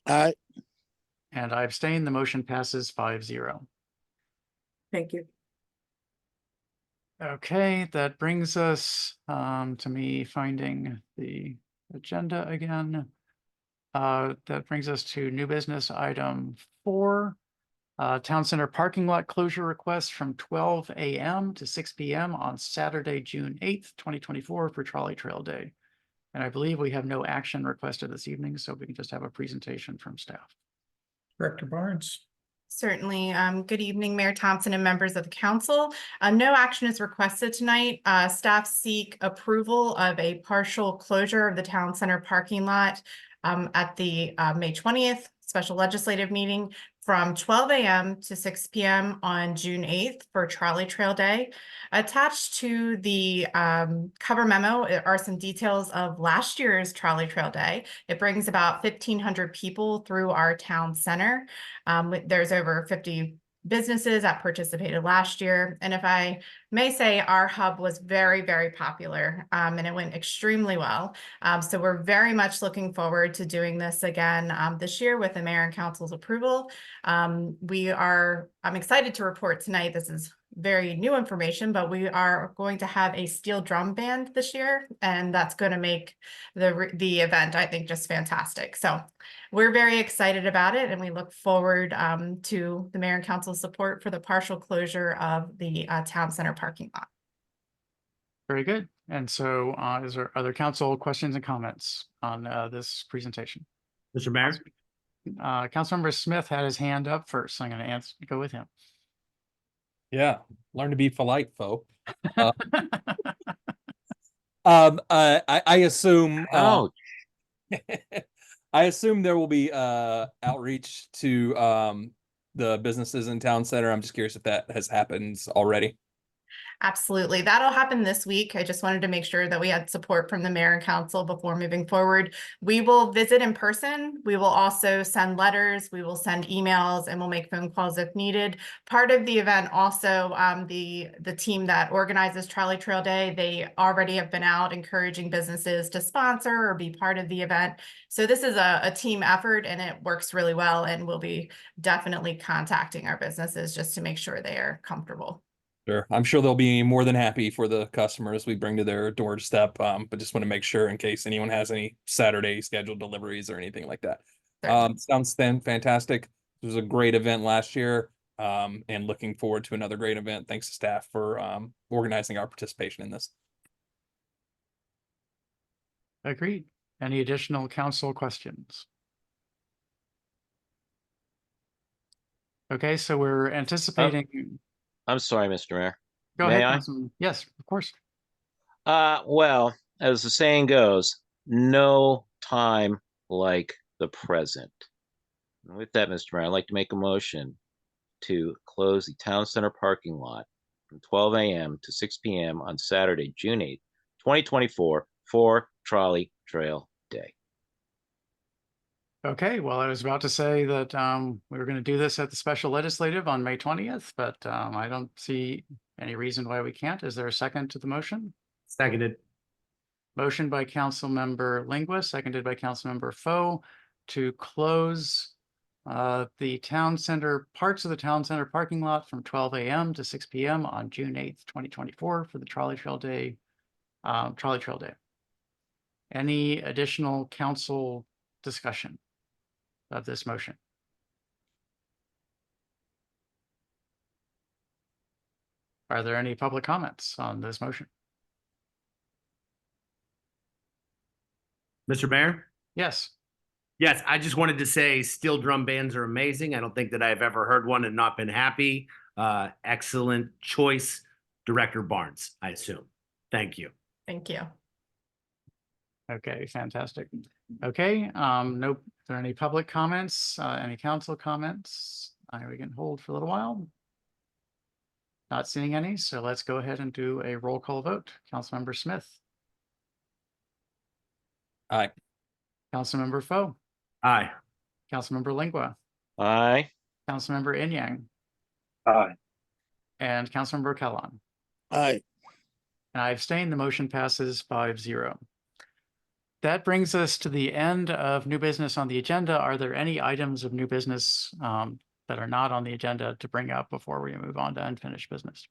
Aye. And I abstain. The motion passes 5-0. Thank you. Okay, that brings us to me finding the agenda again. That brings us to new business item 4. Town Center parking lot closure request from 12 a.m. to 6 p.m. on Saturday, June 8th, 2024 for Trolley Trail Day. And I believe we have no action requested this evening, so we can just have a presentation from staff. Director Barnes. Certainly. Good evening, Mayor Thompson and members of the council. No action is requested tonight. Staff seek approval of a partial closure of the town center parking lot at the May 20th special legislative meeting from 12 a.m. to 6 p.m. on June 8th for Trolley Trail Day. Attached to the cover memo are some details of last year's Trolley Trail Day. It brings about 1,500 people through our town center. There's over 50 businesses that participated last year. And if I may say, our hub was very, very popular and it went extremely well. So we're very much looking forward to doing this again this year with the mayor and council's approval. I'm excited to report tonight, this is very new information, but we are going to have a steel drum band this year, and that's going to make the event, I think, just fantastic. So we're very excited about it, and we look forward to the mayor and council's support for the partial closure of the town center parking lot. Very good. And so is there other council questions and comments on this presentation? Mr. Mayor. Councilmember Smith had his hand up first, so I'm going to go with him. Yeah, learn to be polite, Foe. I assume Oh, I assume there will be outreach to the businesses in town center. I'm just curious if that has happened already. Absolutely. That'll happen this week. I just wanted to make sure that we had support from the mayor and council before moving forward. We will visit in person. We will also send letters. We will send emails, and we'll make phone calls if needed. Part of the event also, the team that organizes Trolley Trail Day, they already have been out encouraging businesses to sponsor or be part of the event. So this is a team effort, and it works really well. And we'll be definitely contacting our businesses just to make sure they are comfortable. Sure. I'm sure they'll be more than happy for the customers we bring to their doorstep. But just want to make sure in case anyone has any Saturday scheduled deliveries or anything like that. Sounds fantastic. It was a great event last year. And looking forward to another great event. Thanks to staff for organizing our participation in this. Agreed. Any additional council questions? Okay, so we're anticipating. I'm sorry, Mr. Mayor. Go May ahead, I? Councilman. Yes, of course. Well, as the saying goes, no time like the present. And with that, Mr. Mayor, I'd like to make a motion to close the town center parking lot from 12 a.m. to 6 p.m. on Saturday, June 8th, 2024 for Trolley Trail Day. Okay, well, I was about to say that we were going to do this at the special legislative on May 20th, but I don't see any reason why we can't. Is there a second to the motion? Seconded. Motion by Councilmember Lingua, seconded by Councilmember Foe to close the town center, parts of the town center parking lot from 12 a.m. to 6 p.m. on June 8th, 2024 for the Trolley Trail Day. Any additional council discussion of this motion? Are there any public comments on this motion? Mr. Mayor? Yes. Yes, I just wanted to say steel drum bands are amazing. I don't think that I've ever heard one and not been happy. Excellent choice, Director Barnes, I assume. Thank you. Thank you. Okay, fantastic. Okay, nope. Are there any public comments, any council comments? We can hold for a little while. Not seeing any, so let's go ahead and do a roll call vote. Councilmember Smith. Aye. Councilmember Foe. Aye. Councilmember Lingua. Aye. Councilmember Inyang. Aye. And Councilmember Kellon. Aye. And I abstain. The motion passes 5-0. That brings us to the end of new business on the agenda. Are there any items of new business that are not on the agenda to bring up before we move on to unfinished business?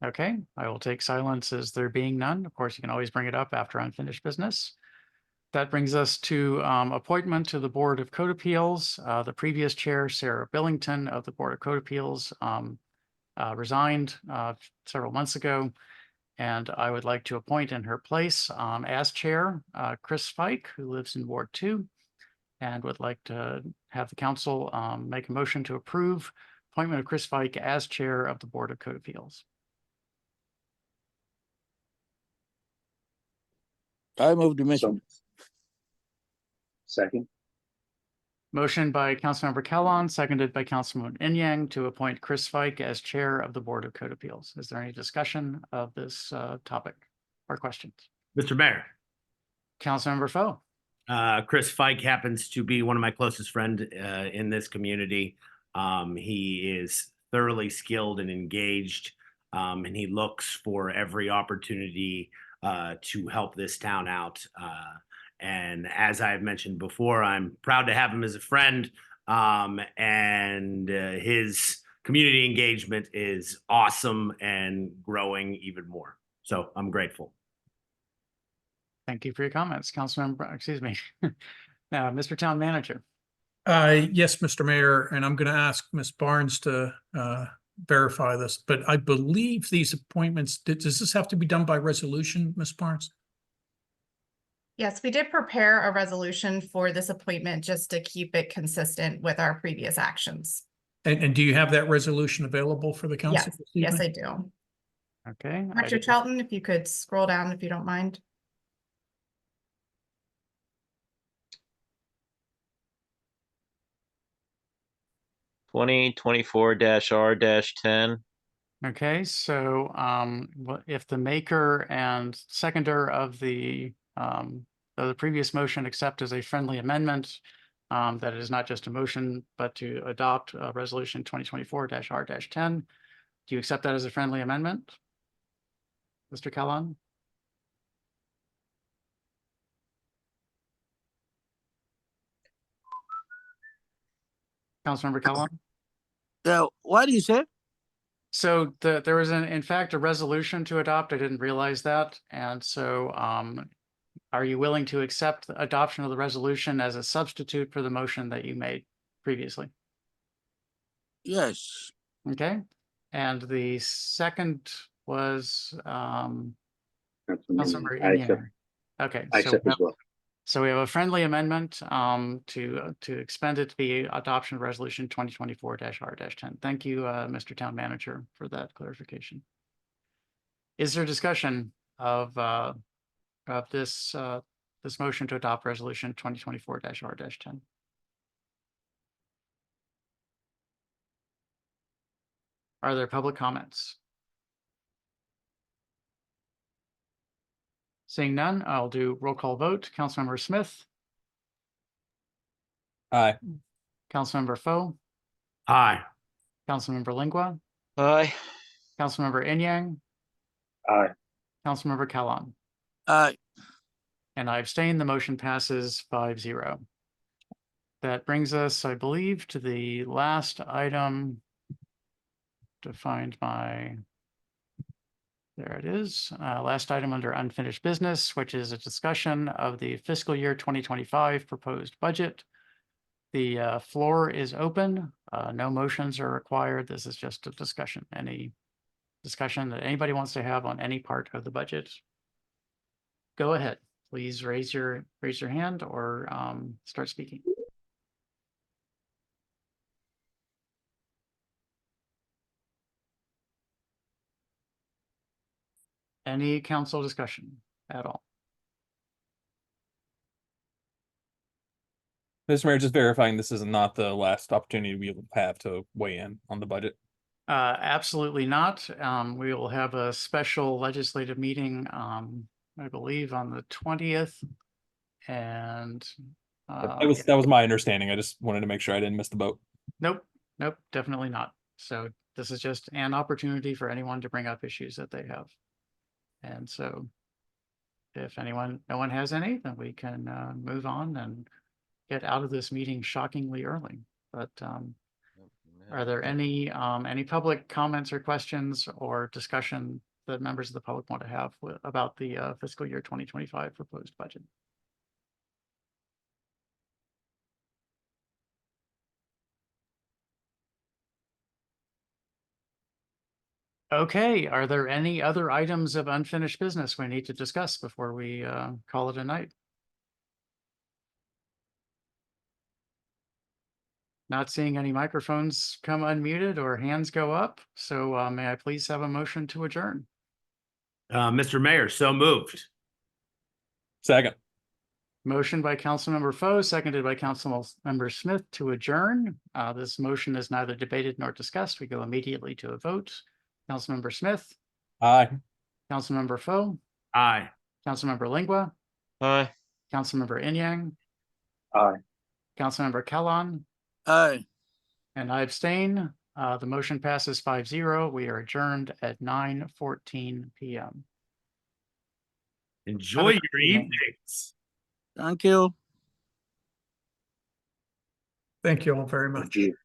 Okay, I will take silence as there being none. Of course, you can always bring it up after unfinished business. That brings us to appointment to the Board of Code Appeals. The previous chair, Sarah Billington of the Board of Code Appeals, resigned several months ago, and I would like to appoint in her place as chair, Chris Fike, who lives in Ward 2, and would like to have the council make a motion to approve appointment of Chris Fike as chair of the Board of Code Appeals. I move the motion. Second. Motion by Councilmember Kellon, seconded by Councilmember Inyang to appoint Chris Fike as chair of the Board of Code Appeals. Is there any discussion of this topic or questions? Mr. Mayor? Councilmember Foe. Chris Fike happens to be one of my closest friends in this community. He is thoroughly skilled and engaged, and he looks for every opportunity to help this town out. And as I've mentioned before, I'm proud to have him as a friend, and his community engagement is awesome and growing even more. So I'm grateful. Thank you for your comments, Councilmember, excuse me. Now, Mr. Town Manager. Yes, Mr. Mayor, and I'm going to ask Ms. Barnes to verify this, but I believe these appointments, does this have to be done by resolution, Ms. Barnes? Yes, we did prepare a resolution for this appointment just to keep it consistent with our previous actions. And do you have that resolution available for the council? Yes, this yes, I evening? do. Okay. Director Charlton, if you could scroll down if you don't mind. (2024-R-10). Okay, so if the maker and seconder of the previous motion accept as a friendly amendment, that it is not just a motion, but to adopt resolution 2024-R-10. Do you accept that as a friendly amendment? Mr. Kellon? Councilmember Kellon? What do you say? So there was in fact a resolution to adopt. I didn't realize that. And so are you willing to accept the adoption of the resolution as a substitute for the motion that you made previously? Yes. Okay. And the second was Councilmember I accept. Inyang. Okay. I so accept as well. So we have a friendly amendment to expend it to be adoption of resolution 2024-R-10. Thank you, Mr. Town Manager, for that clarification. Is there discussion of this this motion to adopt resolution 2024-R-10? Are there public comments? Seeing none, I'll do roll call vote. Councilmember Smith, Aye. Councilmember Foe, Aye. Councilmember Lingua, Aye. Councilmember Inyang, Aye. Councilmember Kellon. Aye. And I abstain. The motion passes 5-0. That brings us, I believe, to the last item. To find my, there it is. Last item under unfinished business, which is a discussion of the fiscal year 2025 proposed budget. The floor is open. No motions are required. This is just a discussion. Any discussion that anybody wants to have on any part of the budget? Go ahead. Please raise your hand or start speaking. Any council discussion at all? Mr. Mayor, just verifying this is not the last opportunity we will have to weigh in on the budget. Absolutely not. We will have a special legislative meeting, I believe on the 20th. And That was my understanding. I just wanted to make sure I didn't miss the boat. nope, definitely not. So this is just an opportunity for anyone to bring up issues that they have. And so if no one has any, then we can move on and get out of this meeting shockingly early. But are there any public comments or questions or discussion that members of the public want to have about the fiscal year 2025 proposed budget? Okay, are there any other items of unfinished business we need to discuss before we call it a night? Not seeing any microphones come unmuted or hands go up, so may I please have a motion to adjourn? Mr. Mayor, so moved. Second. Motion by Councilmember Foe, seconded by Councilmember Smith to adjourn. This motion is neither debated nor discussed. We go immediately to a vote. Councilmember Smith, Aye. Councilmember Foe, Aye. Councilmember Lingua, Aye. Councilmember Inyang, Aye. Councilmember Kellon, Aye. and I abstain. The motion passes 5-0. We are adjourned at 9:14 p.m. Enjoy your evenings. Thank you. Thank you all very much. Thank you.